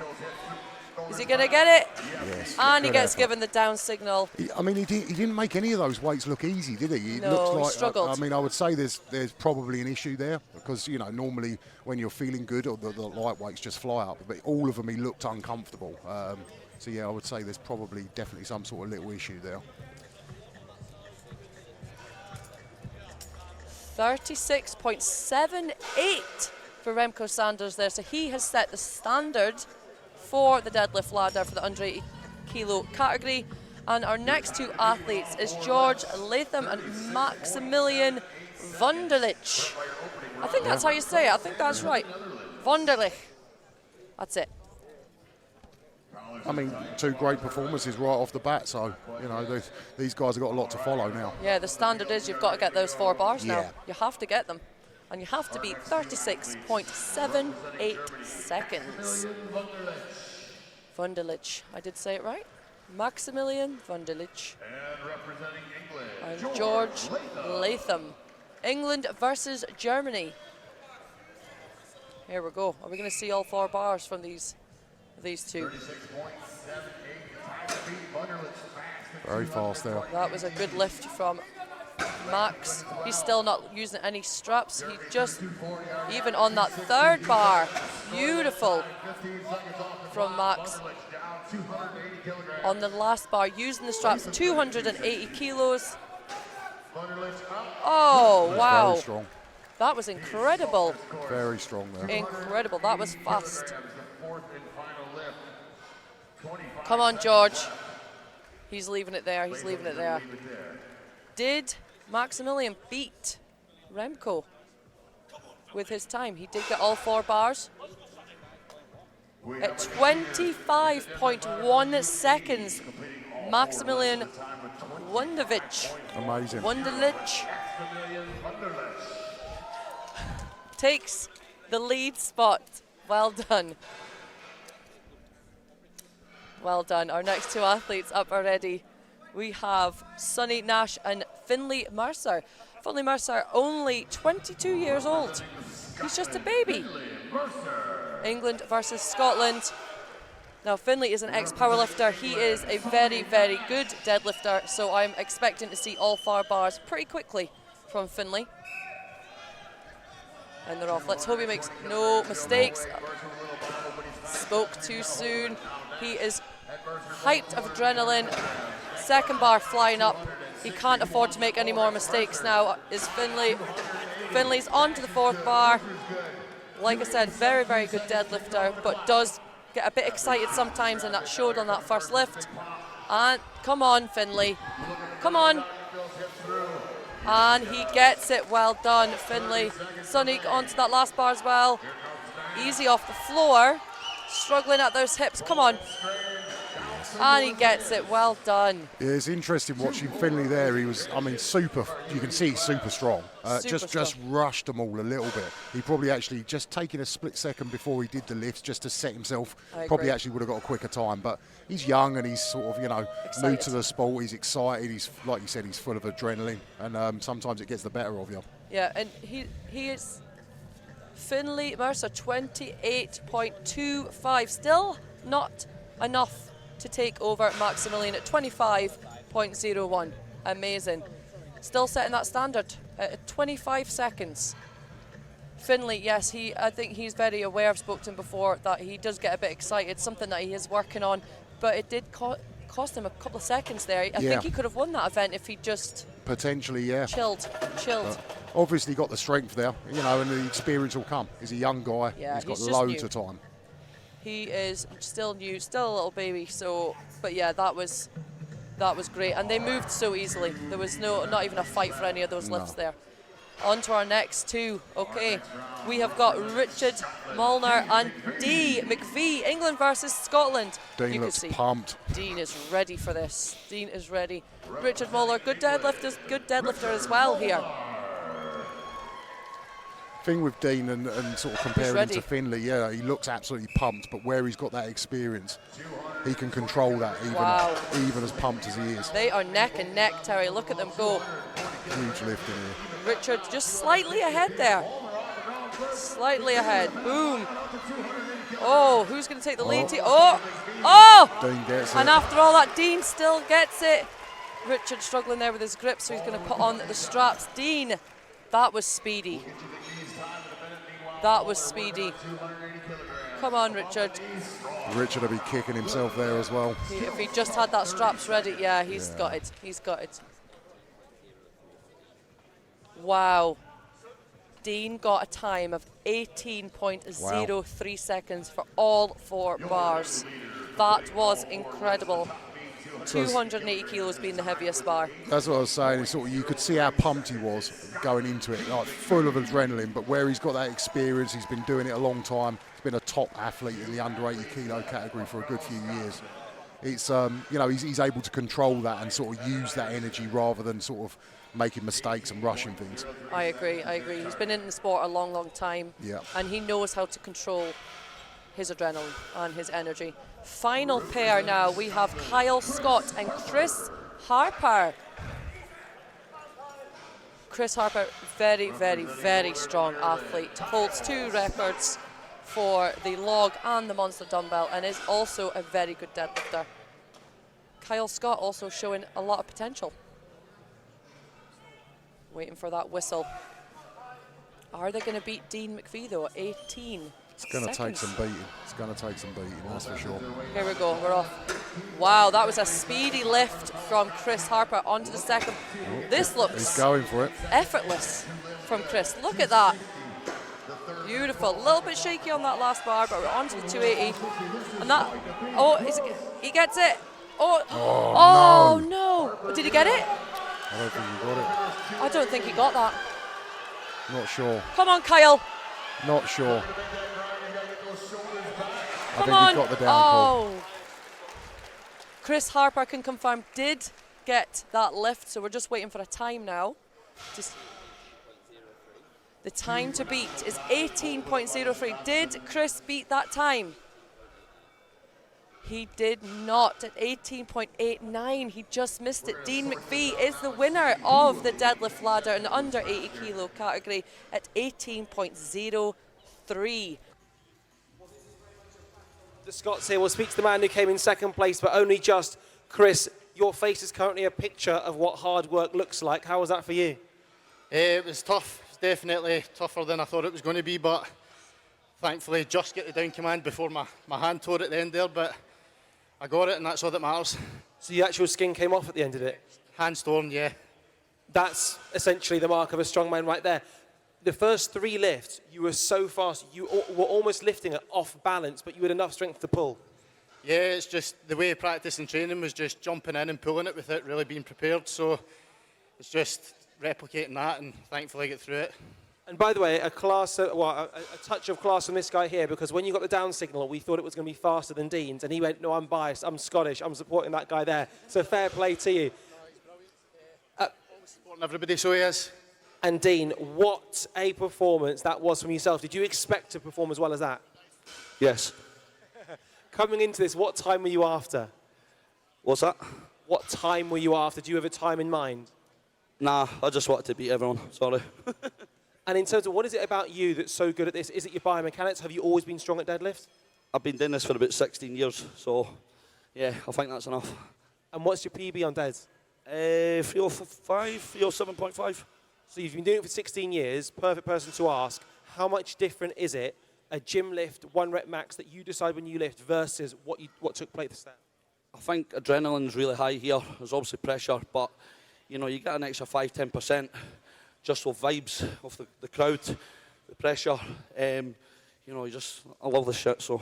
Is he going to get it? Yes. And he Good gets effort. given the down signal. I mean, he didn't make any of those weights look easy, did he? It No, looks he like, struggled. I mean, I would say there's probably an issue there because, you know, normally when you're feeling good, or the light weights just fly up. But all of them, he looked uncomfortable. So yeah, I would say there's probably definitely some sort of little issue there. 36.78 for Remco Sanders there. So he has set the standard for the deadlift ladder for the under 80 kilo category. And our next two athletes is George Latham and Maximilian Wunderlich. I think that's how you say it. I think that's right. Wunderlich. That's it. I mean, two great performances right off the bat, so, you know, these guys have got a lot to follow now. Yeah, the standard is you've got to get those 4 bars now. Yeah. You have to get them. And you have to beat 36.78 seconds. Wunderlich. I did say it right. Maximilian Wunderlich. And George Latham. England versus Germany. Here we go. Are we going to see all 4 bars from these two? Very fast there. That was a good lift from Max. He's still not using any straps. He just, even on that 3rd bar, beautiful from Max. On the last bar, using the straps, 280 kilos. Oh, wow. Very strong. That was incredible. Very strong there. Incredible. That was fast. Come on, George. He's leaving it there. He's leaving it there. Did Maximilian beat Remco with his time? He did get all 4 bars. At 25.1 seconds, Maximilian Wunderlich. Amazing. Wunderlich takes the lead spot. Well done. Well done. Our next two athletes up already. We have Sonny Nash and Finley Mercer. Finley Mercer, only 22 years old. He's just a baby. England versus Scotland. Now, Finley is an ex-powerlifter. He is a very, very good deadlifter, so I'm expecting to see all 4 bars pretty quickly from Finley. And they're off. Let's hope he makes no mistakes. Spoke too soon. He is hyped of adrenaline. 2nd bar flying up. He can't afford to make any more mistakes now. Is Finley? Finley's on to the 4th bar. Like I said, very, very good deadlifter, but does get a bit excited sometimes, and that showed on that first lift. And come on, Finley. Come on. And he gets it. Well done, Finley. Sonny onto that last bar as well. Easy off the floor. Struggling at those hips. Come on. And he gets it. Well done. Yeah, it's interesting watching Finley there. He was, I mean, super. You can see he's super strong. Just rushed them all a little bit. He probably actually just taking a split second before he did the lifts just to set himself. Probably actually would have got a quicker time. But he's young and he's sort of, you know, excited. New to the sport. He's excited. He's, like you said, he's full of adrenaline, and sometimes it gets the better of you. Yeah, and he is Finley Mercer, 28.25. Still not enough to take over Maximilian at 25.01. Amazing. Still setting that standard at 25 seconds. Finley, yes, I think he's very aware, I've spoken to him before, that he does get a bit excited, something that he is working on, but it did cost him a couple of seconds there. I think he could have won that event if he just potentially, chilled. Obviously got the strength there, you know, and the experience will come. He's a young guy. Yeah, he's got loads of time. He is still new, still a little baby. So, but yeah, that was great, and they moved so easily. There was not even a fight for any of those lifts there. On to our next two. Okay, we have got Richard Molnar and D. McVie, England versus Scotland. Dean looks pumped. Dean is ready for this. Dean is ready. Richard Molnar, good deadlifter as well here. Thing with Dean and sort of comparing him to Finley, yeah, he looks absolutely pumped, but where he's got that experience, he can control that even as pumped as he is. They are neck and neck, Terry. Look at them go. Huge lift in here. Richard just slightly ahead there. Slightly ahead. Boom. Oh, who's going to take the lead? Oh! Dean gets it. And after all that, Dean still gets it. Richard struggling there with his grip, so he's going to put on the straps. Dean, that was speedy. That was speedy. Come on, Richard. Richard will be kicking himself there as well. If he just had that straps ready, yeah, he's got it. He's got it. Wow. Dean got a time of 18.03 seconds for all 4 bars. That was incredible. 280 kilos being the heaviest bar. That's what I was saying. It's sort of, you could see how pumped he was going into it, like full of adrenaline. But where he's got that experience, he's been doing it a long time. He's been a top athlete in the under 80 kilo category for a good few years. It's you know, he's able to control that and sort of use that energy rather than sort of making mistakes and rushing things. I agree. He's been in the sport a long, long time. Yeah. And he knows how to control his adrenaline and his energy. Final pair now, we have Kyle Scott and Chris Harper. Chris Harper, very, very, very strong athlete. Holds 2 records for the log and the monster dumbbell and is also a very good deadlifter. Kyle Scott also showing a lot of potential. Waiting for that whistle. Are they going to beat Dean McVie though at 18? It's going to take some beating. It's going to take some beating, that's for sure. Here we go, we're off. Wow, that was a speedy lift from Chris Harper onto the second. This looks He's going for it. Effortless from Chris. Look at that. Beautiful. A little bit shaky on that last bar, but we're onto the 280. And that, he gets it. Oh no. Did he get it? I don't think he got it. I don't think he got that. Not sure. Come on, Kyle. Not sure. Come I think on. he got the downfall. Oh. Chris Harper can confirm did get that lift, so we're just waiting for a time now. The time to beat is 18.03. Did Chris beat that time? He did not at 18.89. He just missed it. Dean McVie is the winner of the deadlift ladder in the under 80 kilo category at 18.03. The Scots here will speak to the man who came in second place, but only just. Chris, your face is currently a picture of what hard work looks like. How was that for you? It was tough. It was definitely tougher than I thought it was going to be, but thankfully just get the down command before my hand tore at the end there, but I got it and that's all that matters. So the actual skin came off at the end of it? Hands torn, yeah. That's essentially the mark of a strongman right there. The first 3 lifts, you were so fast, you were almost lifting it off balance, but you had enough strength to pull. Yeah, it's just the way practice and training was just jumping in and pulling it without really being prepared, so it's just replicating that and thankfully get through it. And by the way, a touch of class from this guy here, because when you got the down signal, we thought it was going to be faster than Dean's, and he went, no, I'm biased, I'm Scottish, I'm supporting that guy there. So fair play to you. Supporting everybody, so he is. And Dean, what a performance that was from yourself. Did you expect to perform as well as that? Yes. Coming into this, what time were you after? What's that? What time were you after? Do you have a time in mind? Nah, I just wanted to beat everyone, sorry. And in terms of what is it about you that's so good at this? Is it your biomechanics? Have you always been strong at deadlift? I've been doing this for about 16 years, so yeah, I think that's enough. And what's your PB on deads? 305, 307.5. So you've been doing it for 16 years, perfect person to ask. How much different is it, a gym lift, 1 rep max that you decide when you lift versus what took place there? I think adrenaline's really high here. There's obviously pressure, but you know, you get an extra 5-10% just with vibes of the crowd, the pressure. You know, I love this shit, so.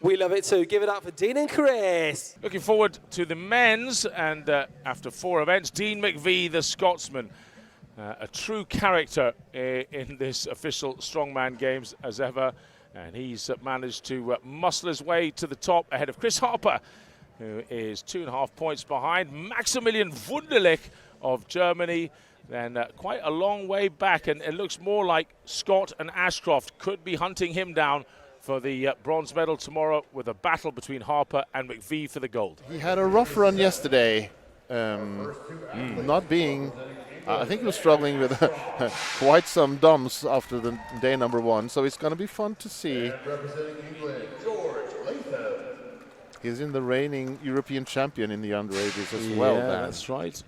We love it too. Give it up for Dean and Chris. Looking forward to the men's, and after 4 events, Dean McVie, the Scotsman. A true character in this official Strongman Games as ever, and he's managed to muscle his way to the top ahead of Chris Harper, who is 2.5 points behind. Maximilian Wunderlich of Germany, then quite a long way back, and it looks more like Scott and Ashcroft could be hunting him down for the bronze medal tomorrow, with a battle between Harper and McVie for the gold. He had a rough run yesterday, not being... I think he was struggling with quite some dumps after the day number 1, so it's going to be fun to see. He's in the reigning European champion in the under 80s as well. Yeah, that's right.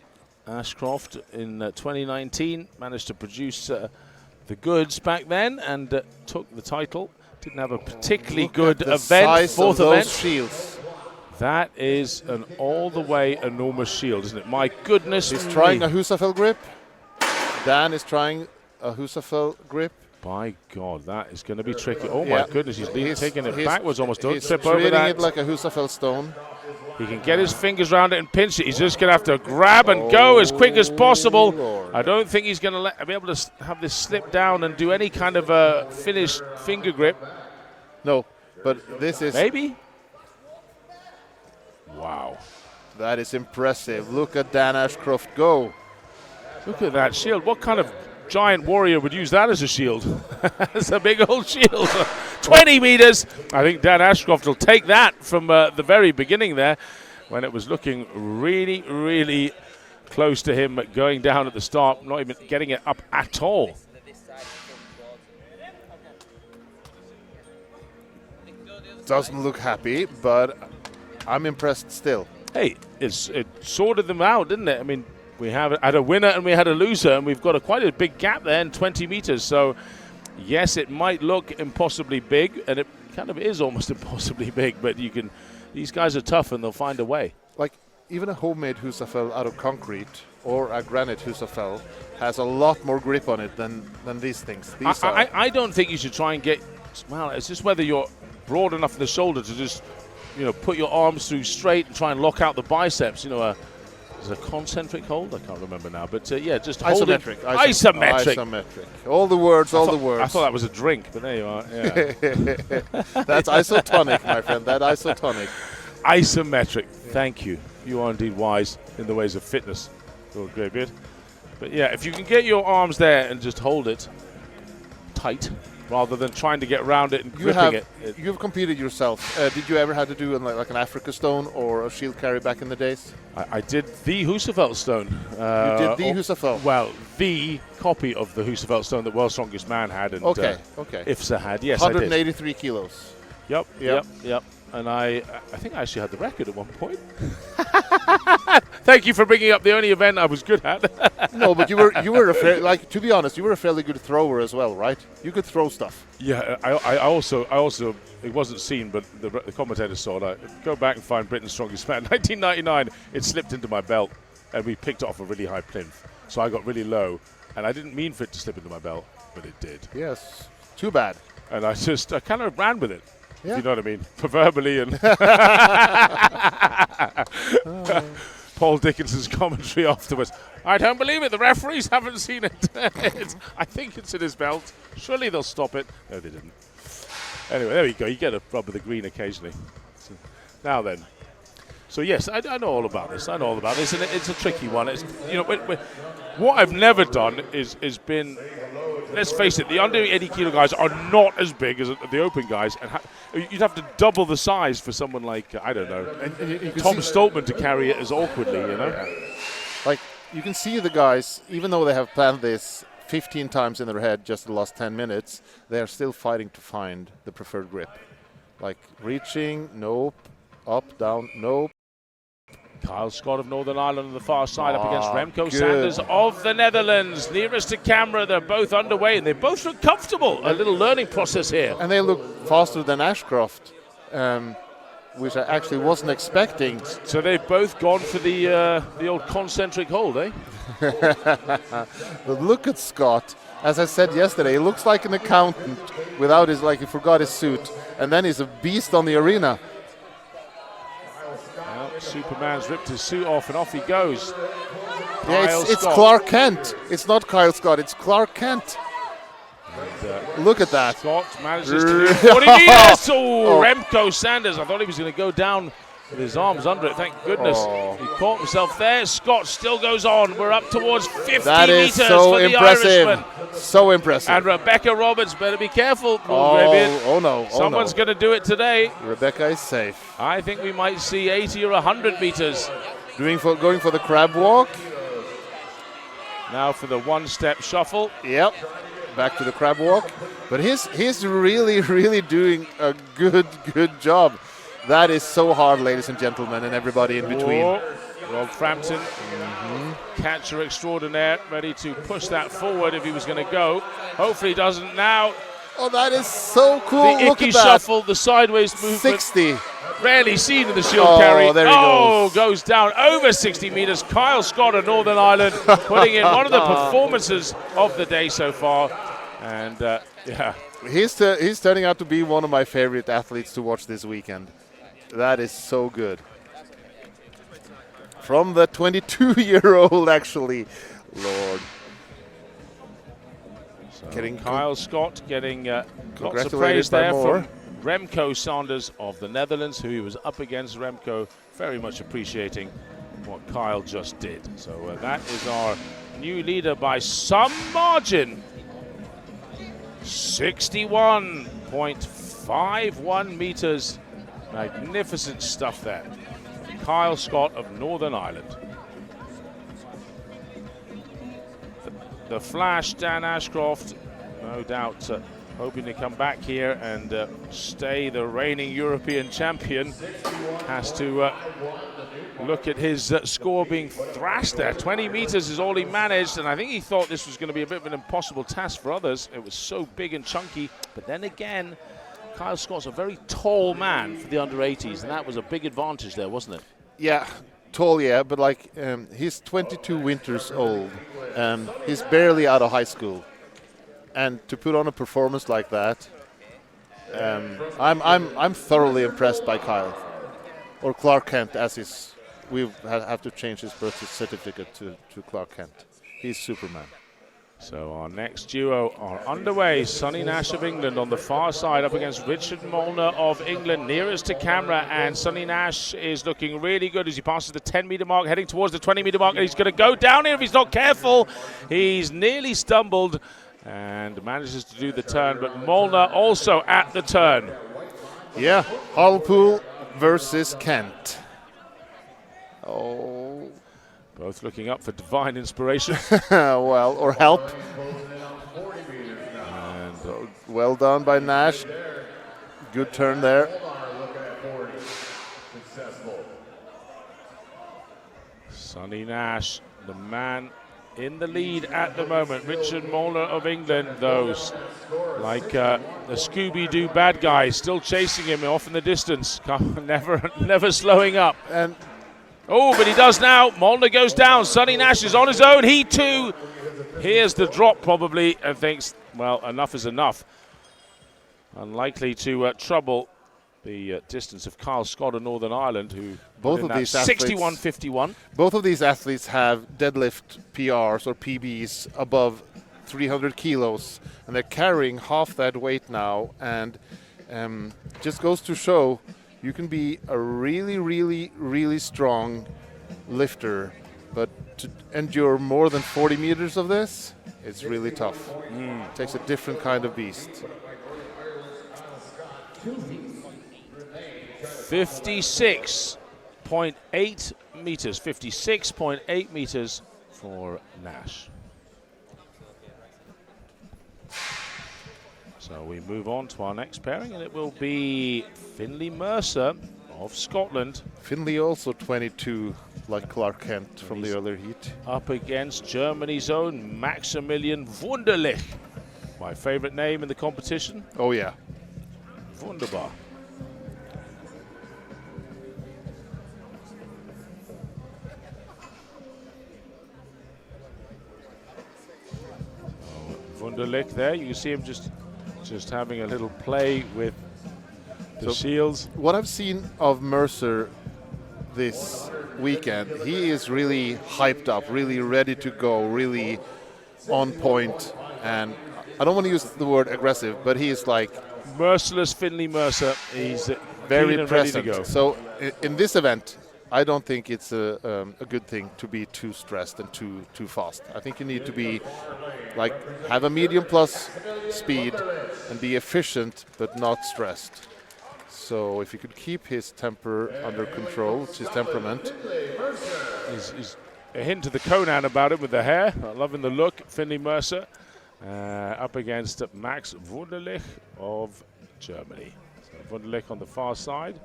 Ashcroft in 2019 managed to produce the goods back then and took the title. Didn't have a particularly Look good at the event, size fourth of those event. shields. That is an all-the-way enormous shield, isn't it? My goodness. He's trying me. a Husafell grip. Dan is trying a Husafell grip. By God, that is going to be tricky. Oh my goodness, he's taking it he's- backwards almost. Don't he's trip over treating that. it like a Husafell stone. He can get his fingers around it and pinch it. He's just going to have to grab and go as quick as possible. Lord. I don't think he's going to be able to have this slip down and do any kind of a finished finger grip. No, but this is... Maybe? Wow. That is impressive. Look at Dan Ashcroft go. Look at that shield. What kind of giant warrior would use that as a shield? It's a big old shield. 20 meters. I think Dan Ashcroft will take that from the very beginning there when it was looking really, really close to him going down at the start, not even getting it up at all. Doesn't look happy, but I'm impressed still. Hey, it sorted them out, didn't it? I mean, we had a winner and we had a loser, and we've got quite a big gap there in 20 meters. So, yes, it might look impossibly big, and it kind of is almost impossibly big, but these guys are tough and they'll find a way. Like, even a homemade Husafell out of concrete or a granite Husafell has a lot more grip on it than these things. I don't think you should try and get, well, it's just whether you're broad enough in the shoulder to just, put your arms through straight and try and lock out the biceps. Is it a concentric hold? I can't remember now. But yeah, just isometric. Isometric. All the words. I thought that was a drink, but there you are. Yeah. That's isotonic, my friend. That isotonic. Isometric. Thank you. You are indeed wise in the ways of fitness. You're a great bit. But yeah, if you can get your arms there and just hold it tight, rather than trying to get around it and gripping it. You've competed yourself. Did you ever have to do like an Africa stone or a shield carry back in the days? I did the Husafell stone. You did the Husafell? Well, the copy of the Husafell stone that World's Strongest Man had and IFSA had. Yes, 183 kilos. Yep. And I think I actually had the record at one point. Thank you for bringing up the only event I was good at. No, but you were to be honest, you were a fairly good thrower as well, right? You could throw stuff. Yeah, I also it wasn't seen, but the commentators saw it. I go back and find Britain's Strongest Man. 1999, it slipped into my belt, and we picked it off a really high plinth. So I got really low, and I didn't mean for it to slip into my belt, but it did. Yes, too bad. And I kind of ran with it. Yeah. If you know what I mean, proverbially. And Paul Dickinson's commentary afterwards. I don't believe it. The referees haven't seen it. I think it's in his belt. Surely they'll stop it. No, they didn't. Anyway, there you go. You get a rub of the green occasionally. So, now then. So yes, I know all about this. And it's a tricky one. It's what I've never done is been. Let's face it, the under 80 kilo guys are not as big as the open guys, and you'd have to double the size for someone like I don't know, Tom Stoltman to carry it as awkwardly, Like you can see the guys, even though they have planned this 15 times in their head just the last 10 minutes, they are still fighting to find the preferred grip. Like reaching, nope, up, down, nope. Kyle Scott of Northern Ireland on the far side up against Remco Sanders of the Netherlands. Nearest to camera, they're both underway and they both look comfortable. A little learning process here. And they look faster than Ashcroft, which I actually wasn't expecting. So they've both gone for the old concentric hold, eh? But look at Scott. As I said yesterday, he looks like an accountant without his, he forgot his suit. And then he's a beast on the arena. Superman's ripped his suit off and off he goes. Yeah, it's Clark Kent. It's not Kyle Scott, it's Clark Kent. And, look at that. Scott manages to do 40 meters. Oh, Remco Sanders. I thought he was going to go down with his arms under it. Thank goodness. He caught himself there. Scott still goes on. We're up towards 50 meters for the Irishman. So impressive. And Rebecca Roberts better be careful. No. Someone's going to do it today. Rebecca is safe. I think we might see 80 or 100 meters. Going for the crab walk. Now for the one-step shuffle. Yep. Back to the crab walk. But he's really, really doing a good job. That is so hard, ladies and gentlemen, and everybody in between. Rob Frampton, catcher extraordinaire, ready to push that forward if he was going to go. Hopefully he doesn't now. Oh, that is so cool. The Look icky at that. shuffle, the sideways movement. 60. Rarely seen in the shield Oh, carry. there he goes down over 60 meters. Kyle Scott of Northern Ireland putting in one of the performances of the day so far. And yeah. He's turning out to be one of my favorite athletes to watch this weekend. That is so good. From the 22-year-old, actually. Lord. So Kyle Scott getting lots of praise there from Remco Sanders of the Netherlands, who he was up against. Remco very much appreciating what Kyle just did. So that is our new leader by some margin. 61.51 meters. Magnificent stuff there. Kyle Scott of Northern Ireland. The Flash, Dan Ashcroft, no doubt hoping to come back here and stay the reigning European champion. Has to look at his score being thrashed there. 20 meters is all he managed, and I think he thought this was going to be a bit of an impossible task for others. It was so big and chunky, but then again, Kyle Scott's a very tall man for the under 80s, and that was a big advantage there, wasn't it? Yeah, tall, yeah, but like he's 22 winters old. He's barely out of high school, and to put on a performance like that, I'm thoroughly impressed by Kyle, or Clark Kent, as we have to change his birth certificate to Clark Kent. He's Superman. So our next duo are underway. Sonny Nash of England on the far side up against Richard Molnar of England, nearest to camera. And Sonny Nash is looking really good as he passes the 10-meter mark, heading towards the 20-meter mark. And he's going to go down here if he's not careful. He's nearly stumbled and manages to do the turn. But Molnar also at the turn. Yeah, Hartlepool versus Kent. Oh. Both looking up for divine inspiration. Well, or help. And well done by Nash. Good turn there. Sonny Nash, the man in the lead at the moment. Richard Molnar of England, those like the Scooby-Doo bad guy, still chasing him off in the distance, never slowing up. And oh, but he does now. Molnar goes down. Sonny Nash is on his own. He too hears the drop probably and thinks, well, enough is enough. Unlikely to trouble the distance of Kyle Scott of Northern Ireland, who both of these 61.51. Both of these athletes have deadlift PRs or PBs above 300 kilos, and they're carrying half that weight now. And just goes to show, you can be a really, really, really strong lifter, but to endure more than 40 meters of this, it's really tough. It takes a different kind of beast. 56.8 meters, 56.8 meters for Nash. So we move on to our next pairing, and it will be Finlay Mercer of Scotland. Finlay also 22, like Clark Kent from the earlier heat. Up against Germany's own Maximilian Wunderlich. My favorite name in the competition. Oh yeah. Wunderbar. Wunderlich there, you can see him just having a little play with the shields. What I've seen of Mercer this weekend, he is really hyped up, really ready to go, really on point, and I don't want to use the word aggressive, but he is like merciless Finlay Mercer. He's very ready present. to go. So in this event, I don't think it's a good thing to be too stressed and too fast. I think you need to be like have a medium plus speed and be efficient but not stressed. So if you could keep his temper under control, his temperament. He's a hint to the Conan about it with the hair. Loving the look. Finlay Mercer up against Max Wunderlich of Germany. So Wunderlich on the far side.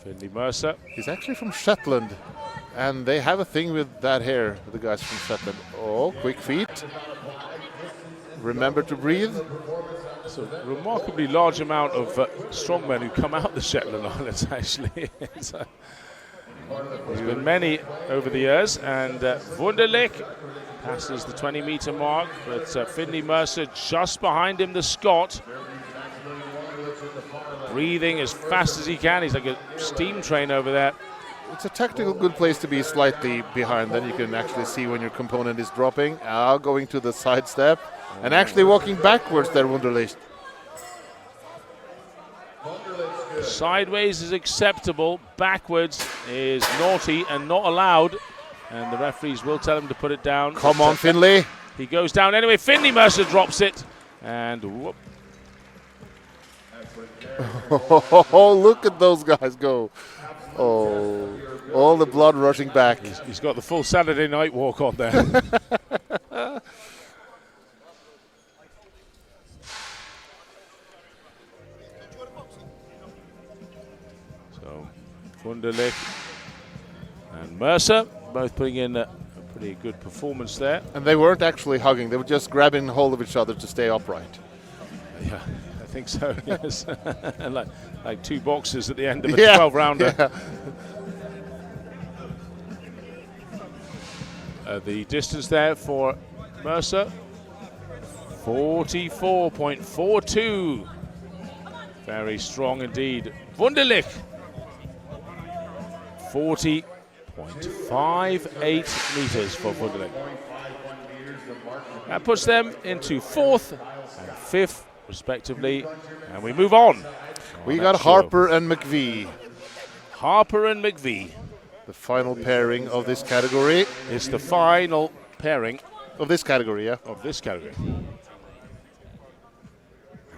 Finlay Mercer. He's actually from Shetland, and they have a thing with that hair, the guys from Shetland. Oh, quick feet. Remember to breathe. It's a remarkably large amount of strongmen who come out the Shetland Islands, actually. There's been many over the years, and Wunderlich passes the 20-meter mark, but Finley Mercer just behind him, the Scot, breathing as fast as he can. He's like a steam train over there. It's a tactical good place to be slightly behind. Then you can actually see when your component is dropping. Going to the side step and actually walking backwards there, Wunderlich. Sideways is acceptable, backwards is naughty and not allowed, and the referees will tell him to put it down. Come on, Finley. He goes down anyway. Finley Mercer drops it, and whoop. Oh, look at those guys go. Oh, all the blood rushing back. He's got the full Saturday night walk on there. So, Wunderlich and Mercer both putting in a pretty good performance there. And they weren't actually hugging. They were just grabbing hold of each other to stay upright. Yeah. I think so, yes. like two boxes at the end of a 12-rounder. Yeah. The distance there for Mercer, 44.42. Very strong indeed. Wunderlich, 40.58 meters for Wunderlich. That puts them into 4th and 5th respectively, and we move on. We got Harper and McVie. Harper and McVie. The final pairing of this category. It's the final pairing. Of this category, yeah. Of this category.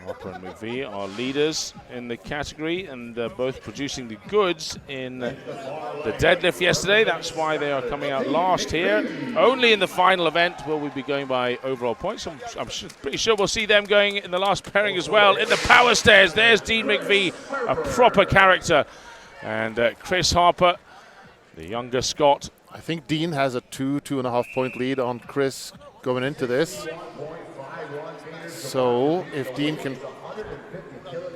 Harper and McVie are leaders in the category, and both producing the goods in the deadlift yesterday. That's why they are coming out last here. Only in the final event will we be going by overall points. I'm pretty sure we'll see them going in the last pairing as well. In the power stairs, there's Dean McVie, a proper character. And Chris Harper, the younger Scot. I think Dean has a 2.5 point lead on Chris going into this. So if Dean can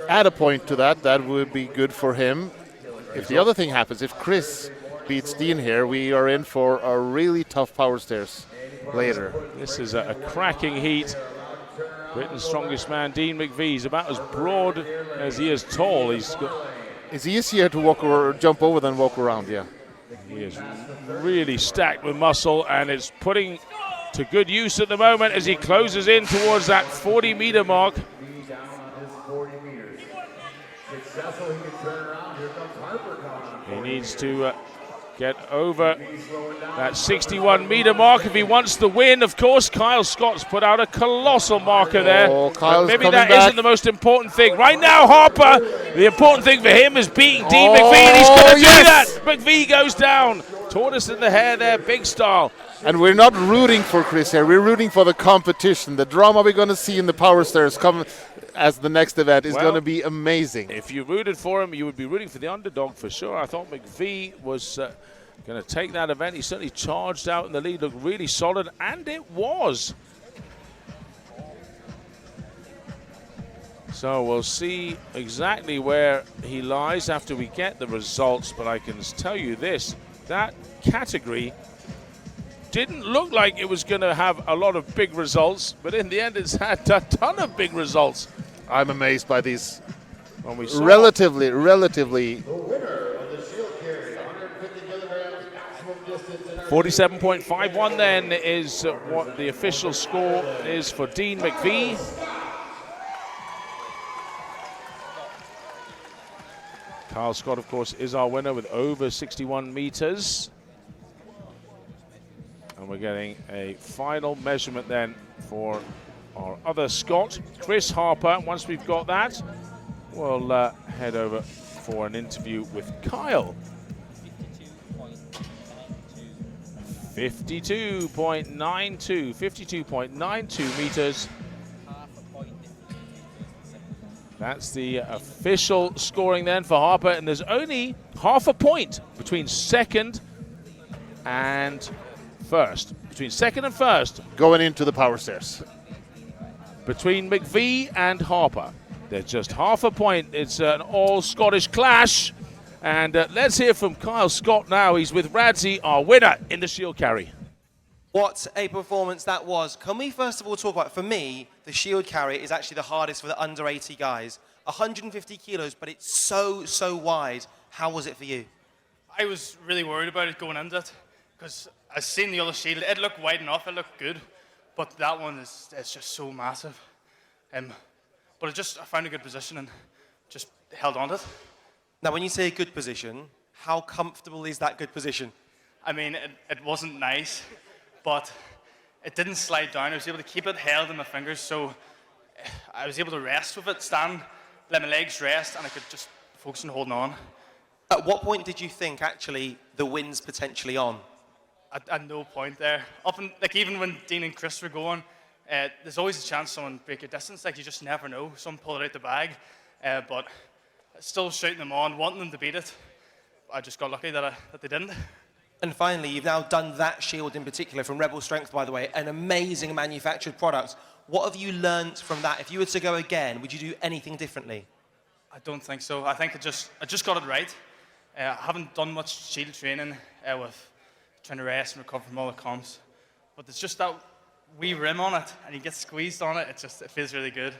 add a point to that, that would be good for him. If the other thing happens, if Chris beats Dean here, we are in for a really tough power stairs later. This is a cracking heat. Britain's strongest man, Dean McVie, is about as broad as he is tall. It's easier to walk or jump over than walk around, yeah. He is really stacked with muscle, and it's putting to good use at the moment as he closes in towards that 40-meter mark. He needs to get over that 61-meter mark if he wants the win. Of course, Kyle Scott's put out a colossal marker there. Kyle's maybe that back. isn't the most important thing. Right now, Harper, the important thing for him is beating Dean McVie, and he's going to do that. McVie goes down. Tortoise in the hair there, big style. And we're not rooting for Chris here. We're rooting for the competition. The drama we're going to see in the power stairs come as the next event is going to be amazing. If you rooted for him, you would be rooting for the underdog for sure. I thought McVie was going to take that event. He certainly charged out in the lead, looked really solid, and it was. So we'll see exactly where he lies after we get the results, but I can tell you this, that category didn't look like it was going to have a lot of big results, but in the end it's had a ton of big results. I'm amazed by these relatively 47.51 then is what the official score is for Dean McVie. Kyle Scott, of course, is our winner with over 61 meters. And we're getting a final measurement then for our other Scot, Chris Harper. Once we've got that, we'll head over for an interview with Kyle. 52.92 meters. That's the official scoring then for Harper, and there's only half a point between second and first. Between second and first. Going into the power stairs. between McVie and Harper. There's just half a point. It's an all-Scottish clash. And let's hear from Kyle Scott now. He's with Radzi, our winner in the shield carry. What a performance that was. Can we first of all talk about, for me, the shield carry is actually the hardest for the under 80 guys. 150 kilos, but it's so wide. How was it for you? I was really worried about it going into it because I seen the other shield. It looked wide enough, it looked good, but that one is just so massive. But I found a good position and just held on to it. Now, when you say a good position, how comfortable is that good position? I mean, it wasn't nice, but it didn't slide down. I was able to keep it held in my fingers, so I was able to rest with it, stand, let my legs rest, and I could just focus on holding on. At what point did you think, actually, the win's potentially on? At no point there. Even when Dean and Chris were going, there's always a chance someone break a distance. Like, you just never know. Some pull it out the bag, but still shooting them on, wanting them to beat it. I just got lucky that they didn't. And finally, you've now done that shield in particular from Rebel Strength, by the way, an amazing manufactured product. What have you learned from that? If you were to go again, would you do anything differently? I don't think so. I think I just got it right. I haven't done much shield training with trying to rest and recover from all the comps. But it's just that wee rim on it, and you get squeezed on it, it feels really good.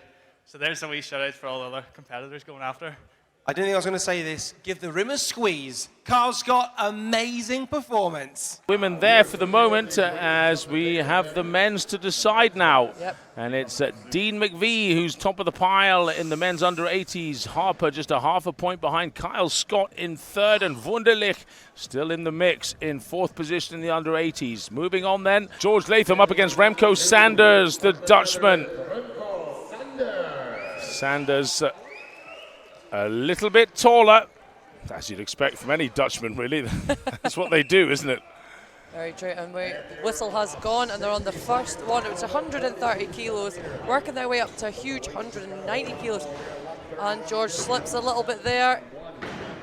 So there's a wee shout out for all the other competitors going after. I didn't think I was going to say this. Give the rim a squeeze. Kyle Scott, amazing performance. Women there for the moment as we have the men's to decide now. Yep. And it's Dean McVie who's top of the pile in the men's under 80s. Harper just a half a point behind Kyle Scott in third, and Wunderlich still in the mix in fourth position in the under 80s. Moving on then, George Latham up against Remco Sanders, the Dutchman. Sanders a little bit taller, as you'd expect from any Dutchman, really. That's what they do, isn't it? Very true. And the whistle has gone, and they're on the first one. It was 130 kilos, working their way up to a huge 190 kilos. And George slips a little bit there.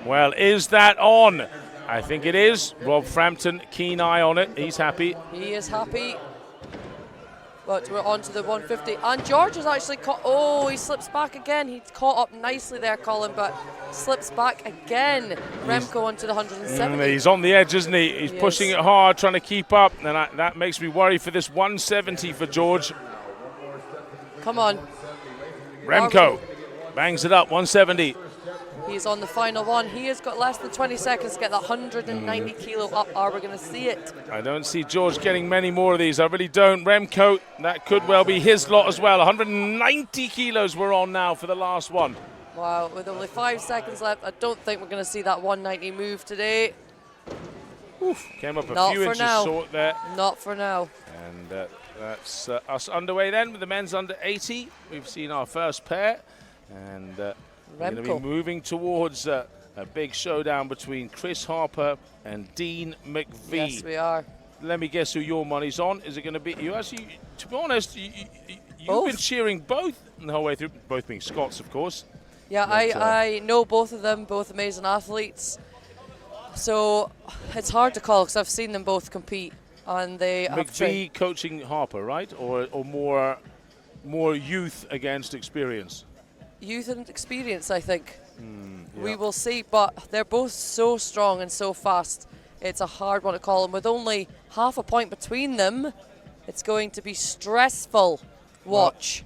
Well, is that on? I think it is. Rob Frampton, keen eye on it. He's happy. He is happy. But we're on to the 150. And George is actually caught. Oh, he slips back again. He's caught up nicely there, Colin, but slips back again. Remco onto the 170. He's on the edge, isn't he? He's pushing it hard, trying to keep up. And that makes me worry for this 170 for George. Come on. Remco bangs it up, 170. He's on the final one. He has got less than 20 seconds to get that 190 kilo up. Are we going to see it? I don't see George getting many more of these. I really don't. Remco, that could well be his lot as well. 190 kilos we're on now for the last one. Wow, with only 5 seconds left, I don't think we're going to see that 190 move today. Oof, came up a few inches short there. Not for now. And that's us underway then with the men's under 80. We've seen our first pair. And we're going to be moving towards a big showdown between Chris Harper and Dean McVie. Yes, we are. Let me guess who your money's on. Is it going to be you? Actually, to be honest, you've been cheering both the whole way through, both being Scots, of course. Yeah, but, I know both of them, both amazing athletes. So it's hard to call because I've seen them both compete, and they have McVie coaching Harper, right? Or more youth against experience. Youth and experience, I think. Yeah. We will see, but they're both so strong and so fast. It's a hard one to call, and with only half a point between them, it's going to be stressful. Watch.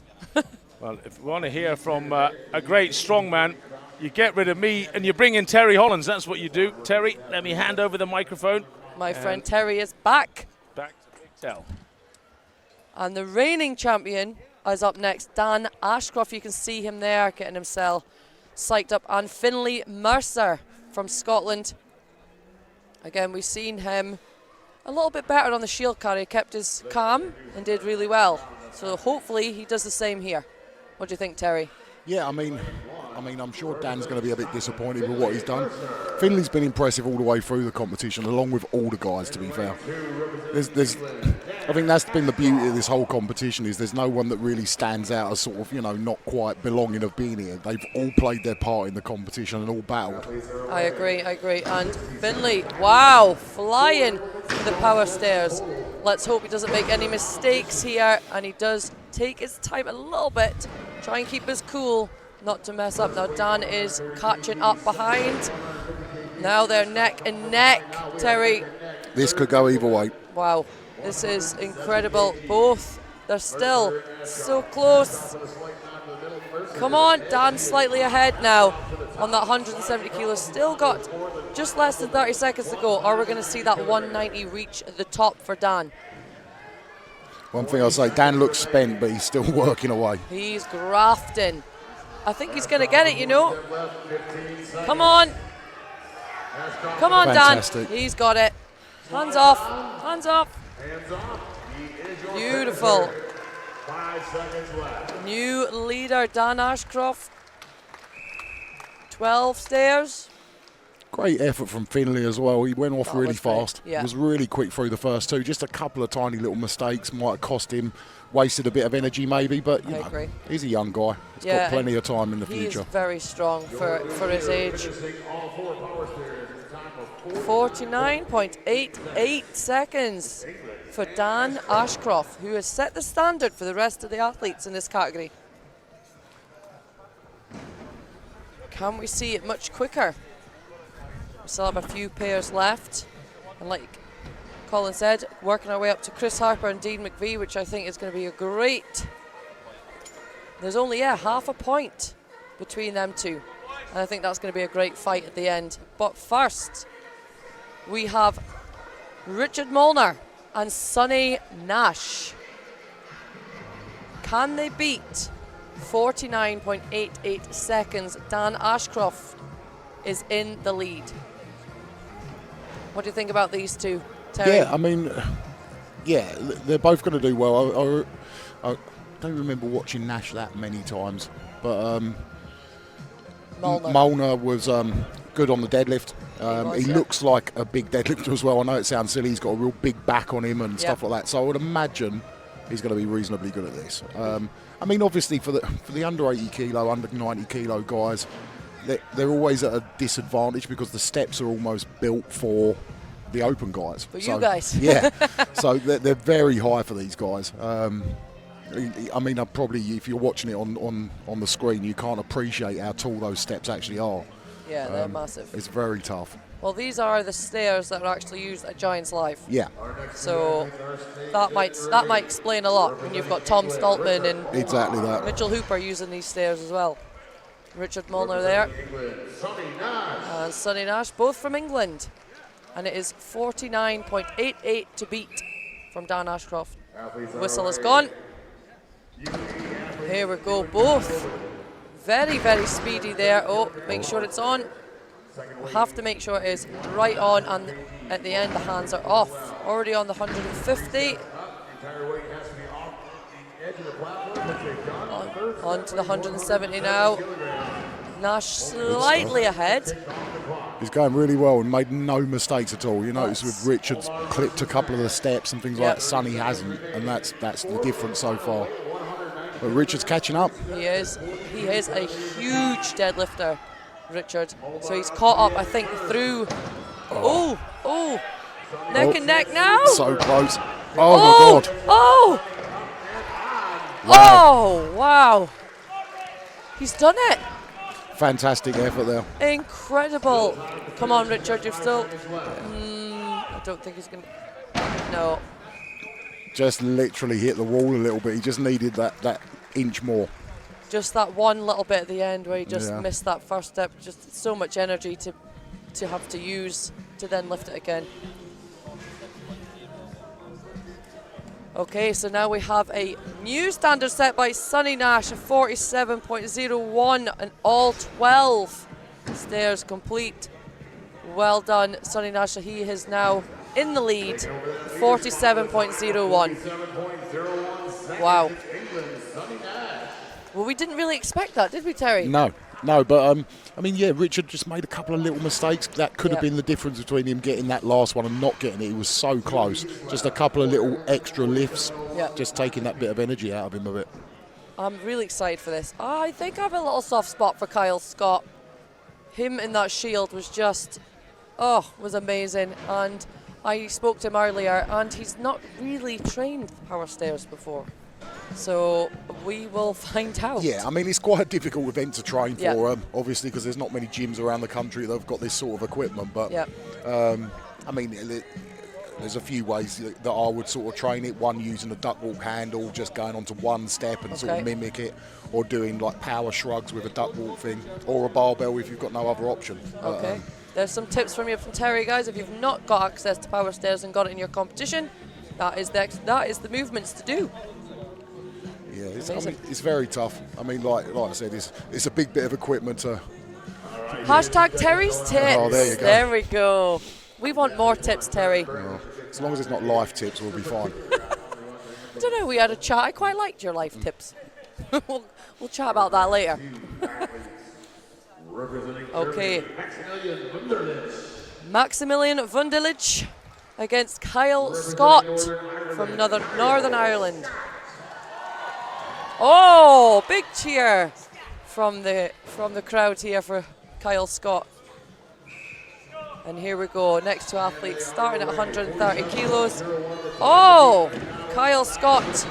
Well, if we want to hear from a great strongman, you get rid of me and you bring in Terry Hollands. That's what you do. Terry, let me hand over the microphone. My friend Terry is back. Back to Big Tell. And the reigning champion is up next, Dan Ashcroft. You can see him there getting himself psyched up. And Finlay Mercer from Scotland. Again, we've seen him a little bit better on the shield carry. Kept his calm and did really well. So hopefully he does the same here. What do you think, Terry? Yeah, I mean, I'm sure Dan's going to be a bit disappointed with what he's done. Finley's been impressive all the way through the competition, along with all the guys, to be fair. I think that's been the beauty of this whole competition, is there's no one that really stands out as sort of, not quite belonging of being here. They've all played their part in the competition and all battled. I agree. And Finlay, wow, flying the power stairs. Let's hope he doesn't make any mistakes here, and he does take his time a little bit. Try and keep his cool, not to mess up. Now Dan is catching up behind. Now they're neck and neck, Terry. This could go either way. Wow, this is incredible. Both, they're still so close. Come on, Dan slightly ahead now on that 170 kilos. Still got just less than 30 seconds to go, or we're going to see that 190 reach at the top for Dan. One thing I'll say, Dan looks spent, but he's still working away. He's grafting. I think he's going to get it, you know. Come on. Come on, Fantastic. Dan. He's got it. Hands off. Hands off. Beautiful. 5 seconds left. New leader, Dan Ashcroft. 12 stairs. Great effort from Finley as well. He went off That really was great, fast. yeah. He was really quick through the first two. Just a couple of tiny little mistakes might have cost him, wasted a bit of energy maybe, but you I know, agree. he's a young guy. He's Yeah, got plenty and of time in the He future. is very strong for his age. 49.88 seconds for Dan Ashcroft, who has set the standard for the rest of the athletes in this category. Can we see it much quicker? We still have a few pairs left. And like Colin said, working our way up to Chris Harper and Dean McVie, which I think is going to be a great... There's only, half a point between them two. And I think that's going to be a great fight at the end. But first, we have Richard Molnar and Sonny Nash. Can they beat 49.88 seconds? Dan Ashcroft is in the lead. What do you think about these two, Terry? Yeah, I mean, yeah, they're both going to do well. I don't remember watching Nash that many times, but Molnar was good on the deadlift. He looks like a big deadlifter as well. I know it sounds silly. He's got a real big back on him and stuff like that. So I would imagine he's going to be reasonably good at this. I mean, obviously for the under 80 kilo, under 90 kilo guys, they're always at a disadvantage because the steps are almost built for the open guys. For you guys. Yeah. So they're very high for these guys. I mean, probably if you're watching it on the screen, you can't appreciate how tall those steps actually are. Yeah, they're massive. It's very tough. Well, these are the stairs that are actually used at Giants Live. Yeah. So that might explain a lot when you've got Tom Stoltman and exactly that. Mitchell Hooper using these stairs as well. Richard Molnar there. And Sonny Nash, both from England. And it is 49.88 to beat from Dan Ashcroft. Whistle is gone. Here we go, both very, very speedy there. Oh, make sure it's on. We have to make sure it is right on, and at the end the hands are off. Already on the 150. On to the 170 now. Nash slightly ahead. He's going really well and made no mistakes at all. You notice with Richard's clipped a couple of the steps and things like that. Sonny hasn't, and that's the difference so far. But Richard's catching up. He is. He is a huge deadlifter, Richard. So he's caught up, I think, through. Oh. Neck and neck now. So close. Oh my God. Oh. Wow. Oh, wow. He's done it. Fantastic effort there. Incredible. Come on, Richard, you've still... I don't think he's going to... No. Just literally hit the wall a little bit. He just needed that inch more. Just that one little bit at the end where he just missed that first step. Just so much energy to have to use to then lift it again. Okay, so now we have a new standard set by Sonny Nash, 47.01, and all 12 stairs complete. Well done, Sonny Nash. He is now in the lead, 47.01. Wow. Well, we didn't really expect that, did we, Terry? No, but I mean, yeah, Richard just made a couple of little mistakes. That could have been the difference between him getting that last one and not getting it. He was so close. Just a couple of little extra lifts, just taking that bit of energy out of him a bit. I'm really excited for this. I think I have a little soft spot for Kyle Scott. Him in that shield was just, was amazing. And I spoke to him earlier, and he's not really trained power stairs before. So we will find out. Yeah, I mean, it's quite a difficult event to train for, Yeah. obviously, because there's not many gyms around the country that have got this sort of equipment. But, Yeah. I mean, there's a few ways that I would sort of train it. One, using a duck walk handle, just going onto one step and sort of Okay. mimic it, or doing like power shrugs with a duck walk thing, or a barbell if you've got no other option. Okay. There's some tips from Terry, guys. If you've not got access to power stairs and got it in your competition, that is the movements to do. Yeah, it's very tough. I mean, like I said, it's a big bit of equipment to. Hashtag Terry's tips. Oh, there you go. There we go. We want more tips, Terry. Well, as long as it's not life tips, we'll be fine. I don't know. We had a chat. I quite liked your life tips. we'll chat about that later. Okay. Maximilian Wunderlich against Kyle Scott from Northern Ireland. Oh, big cheer from the crowd here for Kyle Scott. And here we go, next two athletes starting at 130 kilos. Oh, Kyle Scott,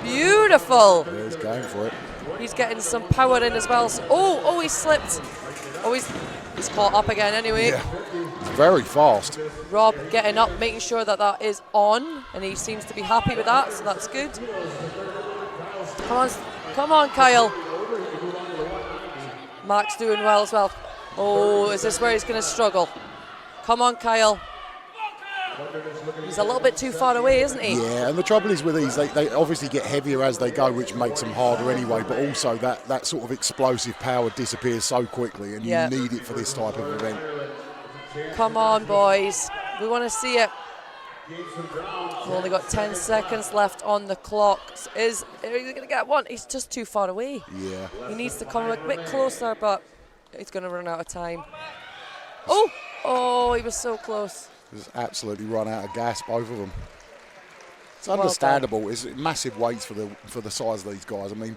beautiful. Yeah, he's going for it. He's getting some power in as well. So, oh, he slipped. Oh, he's caught up again anyway. Yeah, it's very fast. Rob getting up, making sure that is on, and he seems to be happy with that, so that's good. Come on, Kyle. Max doing well as well. Oh, is this where he's going to struggle? Come on, Kyle. He's a little bit too far away, isn't he? Yeah, and the trouble is with these, they obviously get heavier as they go, which makes them harder anyway, but also that sort of explosive power disappears so quickly, and you need it for this type of event. Come on, boys. We want to see it. We've only got 10 seconds left on the clock. Is he going to get one? He's just too far away. Yeah. He needs to come a bit closer, but he's going to run out of time. Oh, he was so close. Just absolutely run out of gas, both of them. It's Well understandable. It's massive weights for the size of these guys. I mean,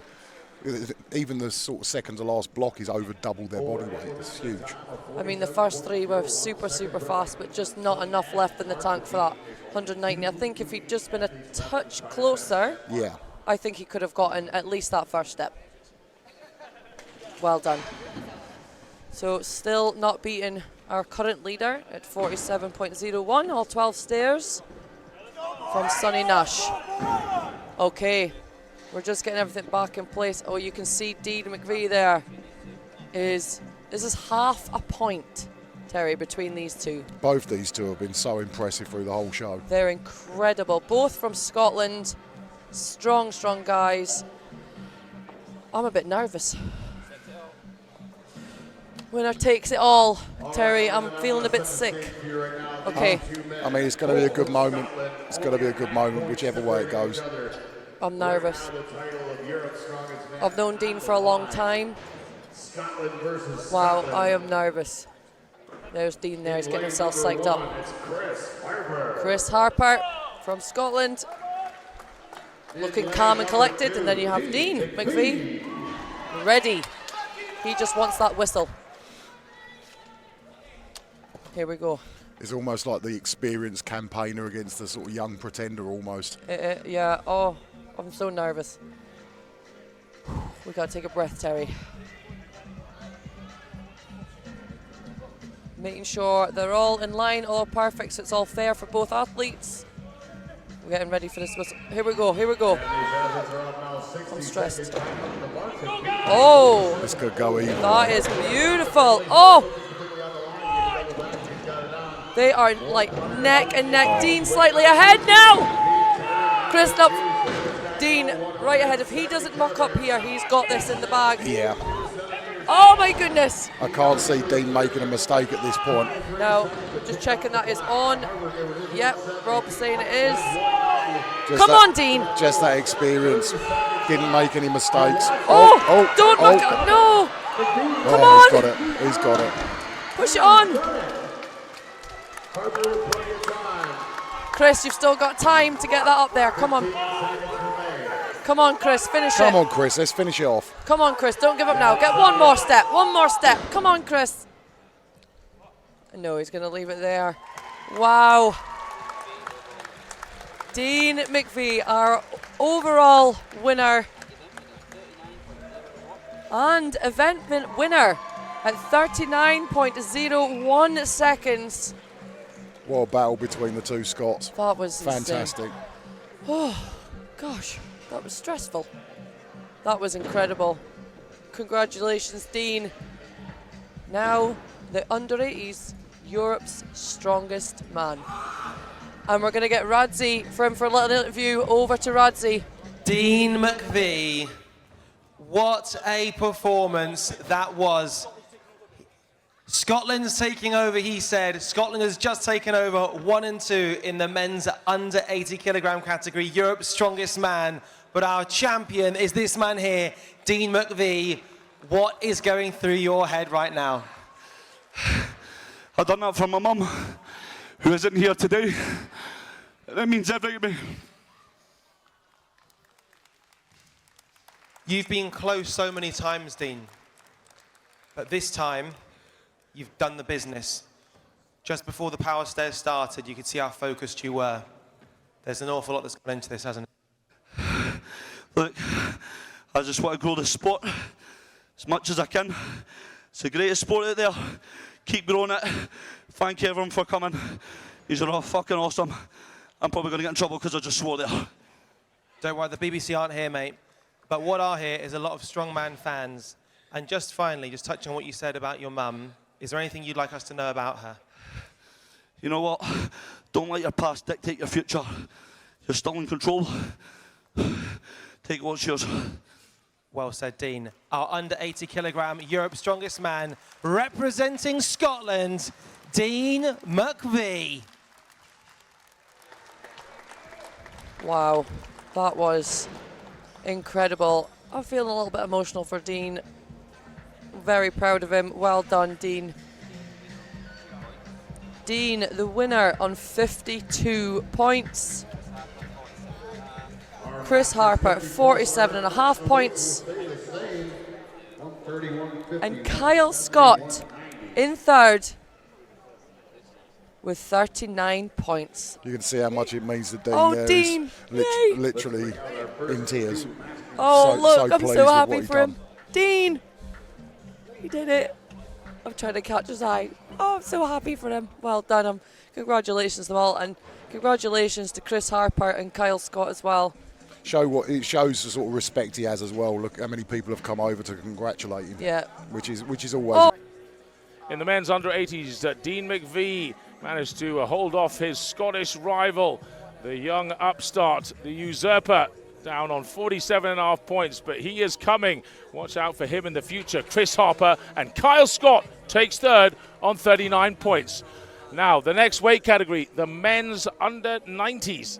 even the sort of second to last block is over double their body weight. It's huge. I mean, the first three were super, super fast, but just not enough left in the tank for that 190. I think if he'd just been a touch closer, I think he could have gotten at least that first step. Well done. So still not beating our current leader at 47.01, all 12 stairs from Sonny Nash. Okay, we're just getting everything back in place. Oh, you can see Dean McVie there. This is half a point, Terry, between these two. Both these two have been so impressive through the whole show. They're incredible, both from Scotland. Strong guys. I'm a bit nervous. Winner takes it all, Terry. I'm feeling a bit sick. Okay. I mean, it's going to be a good moment. It's going to be a good moment, whichever way it goes. I'm nervous. I've known Dean for a long time. Wow, I am nervous. There's Dean there. He's getting himself psyched up. Chris Harper from Scotland. Looking calm and collected. And then you have Dean McVie. Ready. He just wants that whistle. Here we go. It's almost like the experienced campaigner against the sort of young pretender almost. Yeah, oh, I'm so nervous. We gotta take a breath, Terry. Making sure they're all in line, all perfect, so it's all fair for both athletes. We're getting ready for this whistle. Here we go. I'm stressed. Oh! This could go even. That is beautiful. Oh! They are like neck and neck. Dean slightly ahead now. Chris up. Dean right ahead. If he doesn't muck up here, he's got this in the bag. Yeah. Oh my goodness. I can't see Dean making a mistake at this point. No, we're just checking that is on. Yep, Rob's saying it is. Just on, Dean. Just that experience. Didn't make any mistakes. Don't muck up. No. Come on. He's got it. Push it on. Chris, you've still got time to get that up there. Come on. Come on, Chris, finish it. Come on, Chris, let's finish it off. Come on, Chris, don't give up now. Get one more step. Come on, Chris. No, he's going to leave it there. Wow. Dean McVie, our overall winner and event winner at 39.01 seconds. What a battle between the two Scots. That was fantastic. Insane. Oh, gosh, that was stressful. That was incredible. Congratulations, Dean. Now, the under-80s, Europe's strongest man. And we're going to get Radzi for a little interview. Over to Radzi. Dean McVie, what a performance that was. Scotland's taking over, he said. Scotland has just taken over 1 and 2 in the men's under 80 kilogram category, Europe's strongest man. But our champion is this man here, Dean McVie. What is going through your head right now? I've done that for my mum, who isn't here today. That means everything to me. You've been close so many times, Dean. But this time, you've done the business. Just before the power stairs started, you could see how focused you were. There's an awful lot that's gone into this, hasn't it? Look, I just want to grow the sport as much as I can. It's the greatest sport out there. Keep growing it. Thank you everyone for coming. These are all fucking awesome. I'm probably going to get in trouble because I just swore there. Don't worry, the BBC aren't here, mate. But what are here is a lot of Strongman fans. And just finally, just touching on what you said about your mum, is there anything you'd like us to know about her? You know what? Don't let your past dictate your future. You're still in control. Take what's yours. Well said, Dean. Our under 80 kilogram Europe's strongest man, representing Scotland, Dean McVie. Wow, that was incredible. I'm feeling a little bit emotional for Dean. Very proud of him. Well done, Dean. Dean, the winner on 52 points. Chris Harper, 47.5 points. And Kyle Scott in third with 39 points. You can see how much it means to Dean. Oh, there. Dean! He's literally in tears. Oh, look, I'm pleased so with happy what he's for him. done. Dean! He did it. I'm trying to catch his eye. Oh, I'm so happy for him. Well done. Congratulations to them all. And congratulations to Chris Harper and Kyle Scott as well. It shows the sort of respect he has as well. Look how many people have come over to congratulate him. Yeah. Which is always. In the men's under 80s, Dean McVie managed to hold off his Scottish rival, the young upstart, the usurper, down on 47.5 points, but he is coming. Watch out for him in the future. Chris Harper and Kyle Scott takes third on 39 points. Now, the next weight category, the men's under 90s.